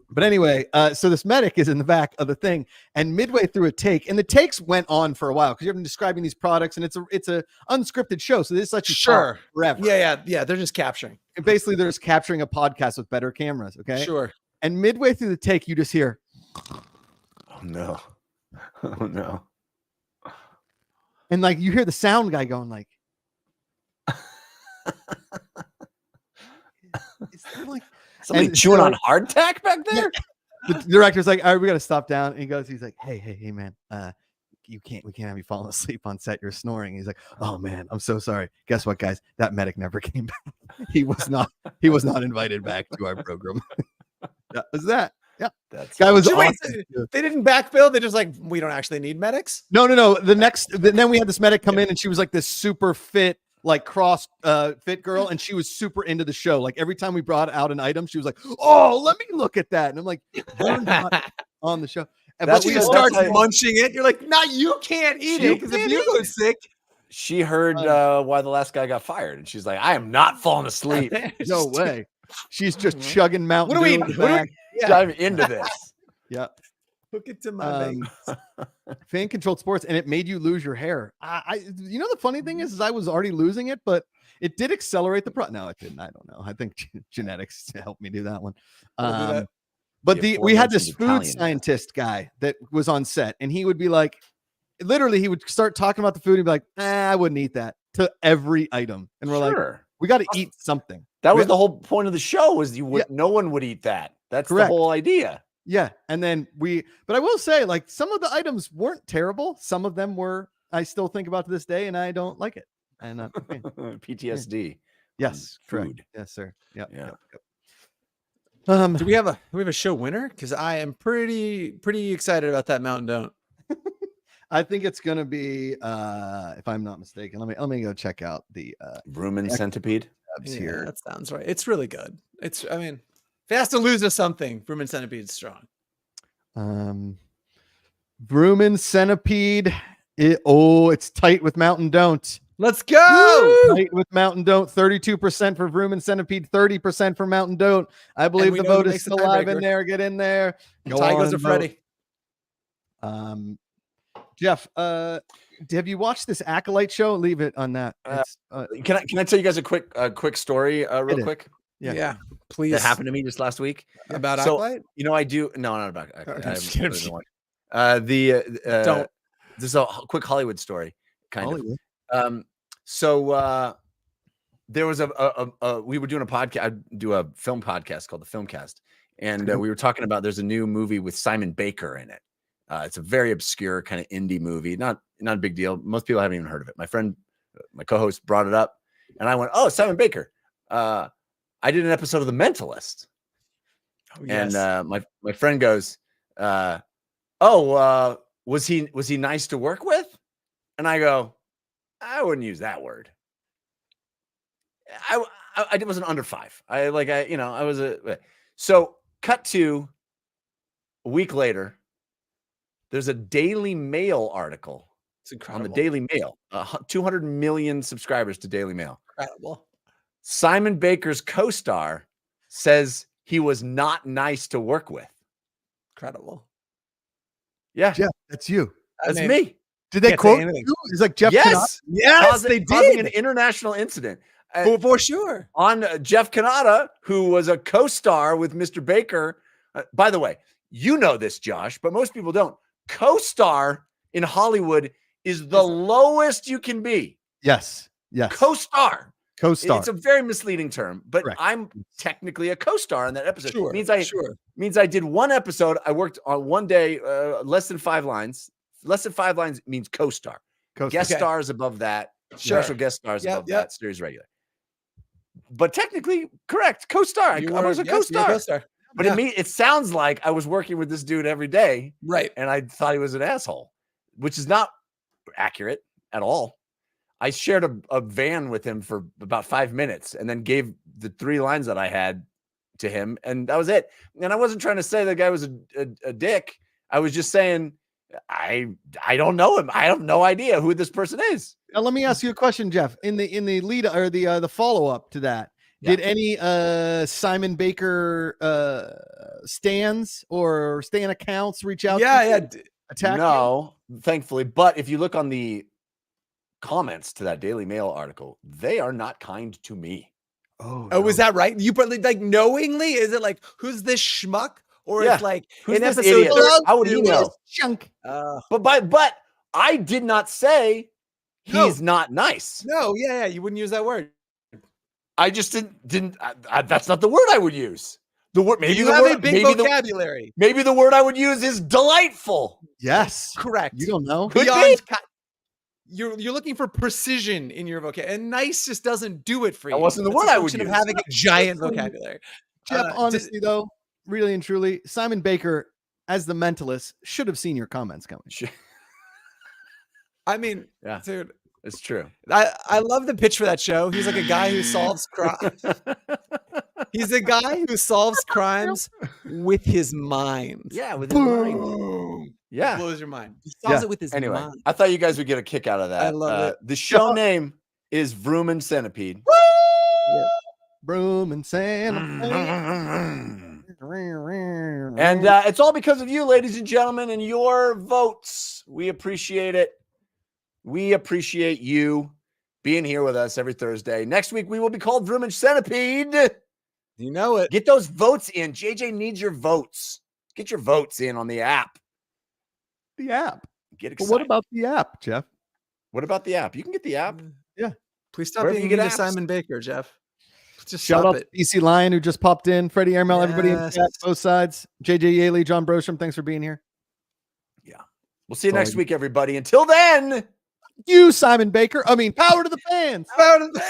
[SPEAKER 1] But anyway, so this medic is in the back of the thing, and midway through a take, and the takes went on for a while because you've been describing these products, and it's a unscripted show, so this lets you talk forever.
[SPEAKER 3] Yeah. They're just capturing.
[SPEAKER 1] And basically, they're just capturing a podcast with better cameras. Okay,
[SPEAKER 3] Sure.
[SPEAKER 1] And midway through the take, you just hear,
[SPEAKER 2] Oh no, oh no,
[SPEAKER 1] and like you hear the sound guy going like, it's like.
[SPEAKER 2] somebody
[SPEAKER 1] And
[SPEAKER 2] chewing
[SPEAKER 1] so-
[SPEAKER 2] on hardtack back there.
[SPEAKER 1] The director's like, all right, we got to stop down. And he's like, hey, man, we can't have you falling asleep on set. You're snoring. He's like, oh man, I'm so sorry. Guess what, guys? That medic never came back. He was not invited back to our program. That was that. Yeah.
[SPEAKER 2] That's
[SPEAKER 1] Guy was
[SPEAKER 3] Wait,
[SPEAKER 1] awesome.
[SPEAKER 3] they didn't backfill. They just like, we don't actually need medics.
[SPEAKER 1] No. Then we had this medic come in, and she was like this super fit, like cross fit girl, and she was super into the show. Like every time we brought out an item, she was like, oh, let me look at that. And I'm like, you're not on the show.
[SPEAKER 2] That's
[SPEAKER 1] But
[SPEAKER 3] She
[SPEAKER 1] we
[SPEAKER 3] just
[SPEAKER 2] that's
[SPEAKER 3] starts
[SPEAKER 2] how-
[SPEAKER 3] munching it. You're like, nah, you can't eat
[SPEAKER 1] You
[SPEAKER 3] it because if
[SPEAKER 1] can't
[SPEAKER 3] you
[SPEAKER 1] eat
[SPEAKER 3] go
[SPEAKER 1] it.
[SPEAKER 3] sick,
[SPEAKER 2] She heard why the last guy got fired, and she's like, "I am not falling asleep."
[SPEAKER 1] no way. She's just chugging Mountain
[SPEAKER 3] What do we-
[SPEAKER 1] Dew in the
[SPEAKER 3] what do we-
[SPEAKER 1] back.
[SPEAKER 3] yeah,
[SPEAKER 2] I'm into this.
[SPEAKER 1] Yeah.
[SPEAKER 3] hook it to my veins.
[SPEAKER 1] Fan controlled sports, and it made you lose your hair. You know, the funny thing is I was already losing it, but it did accelerate the No, it didn't. I don't know. I think genetics helped me do that one.
[SPEAKER 3] We'll do that.
[SPEAKER 1] But
[SPEAKER 2] The
[SPEAKER 1] we had this
[SPEAKER 2] aforementioned
[SPEAKER 1] food
[SPEAKER 2] Italian.
[SPEAKER 1] scientist guy that was on set, and he would be like, literally, he would start talking about the food and be like, I wouldn't eat that, to every item. And we're like,
[SPEAKER 2] Sure.
[SPEAKER 1] we got to eat something.
[SPEAKER 2] That was
[SPEAKER 1] We-
[SPEAKER 2] the whole point of the show. Was no one would eat that. That's
[SPEAKER 1] Correct.
[SPEAKER 2] the whole idea.
[SPEAKER 1] Yeah. And then but I will say, like, some of the items weren't terrible. Some of them were, I still think about to this day, and I don't like it. And okay.
[SPEAKER 2] PTSD.
[SPEAKER 1] Yes, correct.
[SPEAKER 2] Food.
[SPEAKER 1] Yes, sir. Yep,
[SPEAKER 2] Yeah.
[SPEAKER 1] yep.
[SPEAKER 3] Do we have a show winner? Because I am pretty excited about that Mountain Don't.
[SPEAKER 1] I think it's gonna be if I'm not mistaken. Let me go check out the
[SPEAKER 2] Rumen centipede.
[SPEAKER 1] tabs
[SPEAKER 3] Yeah,
[SPEAKER 1] here.
[SPEAKER 3] that sounds right. It's really good. I mean, if it has to lose to something, Rumen Centipede's strong.
[SPEAKER 1] Bruman Centipede. It's tight with Mountain Don't.
[SPEAKER 3] Let's go.
[SPEAKER 1] Tight with Mountain Don't. 32% for Bruman Centipede, 30% for Mountain Don't. I believe
[SPEAKER 3] we
[SPEAKER 1] the
[SPEAKER 3] know who
[SPEAKER 1] vote is
[SPEAKER 3] makes the
[SPEAKER 1] still live in
[SPEAKER 3] tiebreaker.
[SPEAKER 1] there. Get in there. Go
[SPEAKER 3] Tigers
[SPEAKER 1] on,
[SPEAKER 3] are
[SPEAKER 1] vote.
[SPEAKER 3] Freddy.
[SPEAKER 1] Jeff, have you watched this Acolyte show? Leave it on that. It's,
[SPEAKER 2] Can I tell you guys a quick story real
[SPEAKER 1] is.
[SPEAKER 2] quiok
[SPEAKER 1] Yeah.
[SPEAKER 3] Yeah, please.
[SPEAKER 2] that happened to me just last week?
[SPEAKER 3] About
[SPEAKER 2] So,
[SPEAKER 3] Acolyte?
[SPEAKER 2] You know, I do not about Acolyte.
[SPEAKER 3] Okay,
[SPEAKER 2] I
[SPEAKER 3] just
[SPEAKER 2] haven't
[SPEAKER 3] kidding.
[SPEAKER 2] really watched.
[SPEAKER 3] Don't.
[SPEAKER 2] This is a quick Hollywood story, kind
[SPEAKER 1] Hollywood.
[SPEAKER 2] of. So there was we were doing a podcast. I do a film podcast called The Filmcast, and we were talking about there's a new movie with Simon Baker in it. It's a very obscure kind of indie movie, not a big deal. Most people haven't even heard of it. My friend, my co-host, brought it up, and I went, "Oh, Simon Baker." I did an episode of The Mentalist,
[SPEAKER 3] Oh, yes.
[SPEAKER 2] and my friend goes, was he nice to work with? And I go, I wouldn't use that word. I wasn't under 5. I was so cut to a week later. There's a Daily Mail article
[SPEAKER 3] It's
[SPEAKER 2] on
[SPEAKER 3] incredible.
[SPEAKER 2] the Daily Mail. 200 million subscribers to Daily Mail.
[SPEAKER 3] Incredible.
[SPEAKER 2] Simon Baker's co-star says he was not nice to work with.
[SPEAKER 3] Incredible.
[SPEAKER 2] Yeah,
[SPEAKER 1] Jeff, that's you.
[SPEAKER 2] that's
[SPEAKER 3] I mean,
[SPEAKER 2] me.
[SPEAKER 1] Did they
[SPEAKER 3] Can't say
[SPEAKER 1] quote
[SPEAKER 3] anything.
[SPEAKER 1] you? It's like Jeff.
[SPEAKER 2] Yes,
[SPEAKER 3] Yes, they
[SPEAKER 2] causing an
[SPEAKER 3] did.
[SPEAKER 2] international incident.
[SPEAKER 3] For sure.
[SPEAKER 2] On Jeff Kanata, who was a co-star with Mr. Baker. By the way, you know this, Josh, but most people don't. Co-star in Hollywood is the lowest you can be.
[SPEAKER 1] Yes. Yes.
[SPEAKER 2] Co-star.
[SPEAKER 1] Co-star.
[SPEAKER 2] It's a very misleading term, but
[SPEAKER 1] Correct.
[SPEAKER 2] I'm technically a co-star in that episode.
[SPEAKER 3] Sure.
[SPEAKER 2] means
[SPEAKER 3] sure.
[SPEAKER 2] I did one episode. I worked on one day, less than 5 lines. Less than 5 lines means co-star.
[SPEAKER 1] Co-star.
[SPEAKER 2] Guest
[SPEAKER 3] Okay.
[SPEAKER 2] stars above that.
[SPEAKER 3] Sure.
[SPEAKER 2] Special guest stars
[SPEAKER 3] Yep,
[SPEAKER 2] above
[SPEAKER 3] yep.
[SPEAKER 2] that. Series regular. But technically, correct. Co-star. I was a
[SPEAKER 3] Yes, you're
[SPEAKER 2] co-star.
[SPEAKER 3] co-star.
[SPEAKER 2] But
[SPEAKER 3] Yeah.
[SPEAKER 2] it sounds like I was working with this dude every day,
[SPEAKER 3] Right.
[SPEAKER 2] and I thought he was an asshole, which is not accurate at all. I shared a van with him for about 5 minutes and then gave the 3 lines that I had to him, and that was it. And I wasn't trying to say the guy was a dick. I was just saying I don't know him. I have no idea who this person is.
[SPEAKER 1] Now, let me ask you a question, Jeff. In the lead or the follow up to that, Did any Simon Baker stands or stan accounts reach out?
[SPEAKER 3] Yeah.
[SPEAKER 1] Attack?
[SPEAKER 2] No, thankfully. But if you look on the comments to that Daily Mail article, they are not kind to me.
[SPEAKER 1] Oh,
[SPEAKER 3] Oh, is that right? You probably like knowingly? Is it like who's this schmuck? Or
[SPEAKER 2] Yeah.
[SPEAKER 3] it's like
[SPEAKER 2] Who's
[SPEAKER 3] in
[SPEAKER 2] this
[SPEAKER 3] episode
[SPEAKER 2] idiot?
[SPEAKER 3] 30,
[SPEAKER 2] How would he know?
[SPEAKER 1] Chunk.
[SPEAKER 2] But I did not say he's not nice.
[SPEAKER 3] No, yeah, you wouldn't use that word.
[SPEAKER 2] I just didn't. That's not the word I would use. The word maybe
[SPEAKER 3] You
[SPEAKER 2] the
[SPEAKER 3] have
[SPEAKER 2] word
[SPEAKER 3] a big vocabulary.
[SPEAKER 2] maybe the word I would use is delightful.
[SPEAKER 1] Yes.
[SPEAKER 3] Correct.
[SPEAKER 1] You don't know.
[SPEAKER 2] Could
[SPEAKER 3] Beyond
[SPEAKER 2] be.
[SPEAKER 3] You're looking for precision in your vocabulary, and nice just doesn't do it for you.
[SPEAKER 2] That wasn't the
[SPEAKER 3] It's
[SPEAKER 2] word
[SPEAKER 3] a
[SPEAKER 2] I would
[SPEAKER 3] function of
[SPEAKER 2] use.
[SPEAKER 3] having a giant vocabulary.
[SPEAKER 1] Jeff, honestly, though, really and truly, Simon Baker, as the mentalist, should have seen your comments coming.
[SPEAKER 3] I mean,
[SPEAKER 2] Yeah.
[SPEAKER 3] dude,
[SPEAKER 2] It's true.
[SPEAKER 3] I love the pitch for that show. He's like a guy who solves crimes. He's a guy who solves crimes with his mind.
[SPEAKER 2] Yeah, with his mind.
[SPEAKER 3] Boom.
[SPEAKER 2] Yeah.
[SPEAKER 3] Blows your mind. He solves it with his
[SPEAKER 2] Anyway,
[SPEAKER 3] mind.
[SPEAKER 2] I thought you guys would get a kick out of that.
[SPEAKER 3] I love it.
[SPEAKER 2] The show name is Vroom and Centipede.
[SPEAKER 1] Broom and sand.
[SPEAKER 2] And it's all because of you, ladies and gentlemen, and your votes. We appreciate it. We appreciate you being here with us every Thursday. Next week, we will be called Vroom and Centipede.
[SPEAKER 3] You know it.
[SPEAKER 2] Get those votes in. JJ needs your votes. Get your votes in on the app.
[SPEAKER 1] The app.
[SPEAKER 2] Get
[SPEAKER 1] But
[SPEAKER 2] excited.
[SPEAKER 1] what about the app, Jeff?
[SPEAKER 2] What about the app? You can get the app.
[SPEAKER 1] Yeah.
[SPEAKER 3] Please stop
[SPEAKER 2] Wherever
[SPEAKER 3] being
[SPEAKER 2] you get
[SPEAKER 3] mean to
[SPEAKER 2] apps.
[SPEAKER 3] Simon Baker, Jeff. Just
[SPEAKER 1] Shout
[SPEAKER 3] stop
[SPEAKER 1] out
[SPEAKER 3] it.
[SPEAKER 1] to DC Lion who just popped in. Freddie Airmail, everybody in the
[SPEAKER 3] Yes.
[SPEAKER 1] chat, both sides. JJ Yaley, John Brosham, thanks for being here.
[SPEAKER 2] We'll see you
[SPEAKER 1] That's all
[SPEAKER 2] next
[SPEAKER 1] I-
[SPEAKER 2] week, everybody. Until then,
[SPEAKER 1] You, Simon Baker. I mean, power to the fans.
[SPEAKER 2] out of the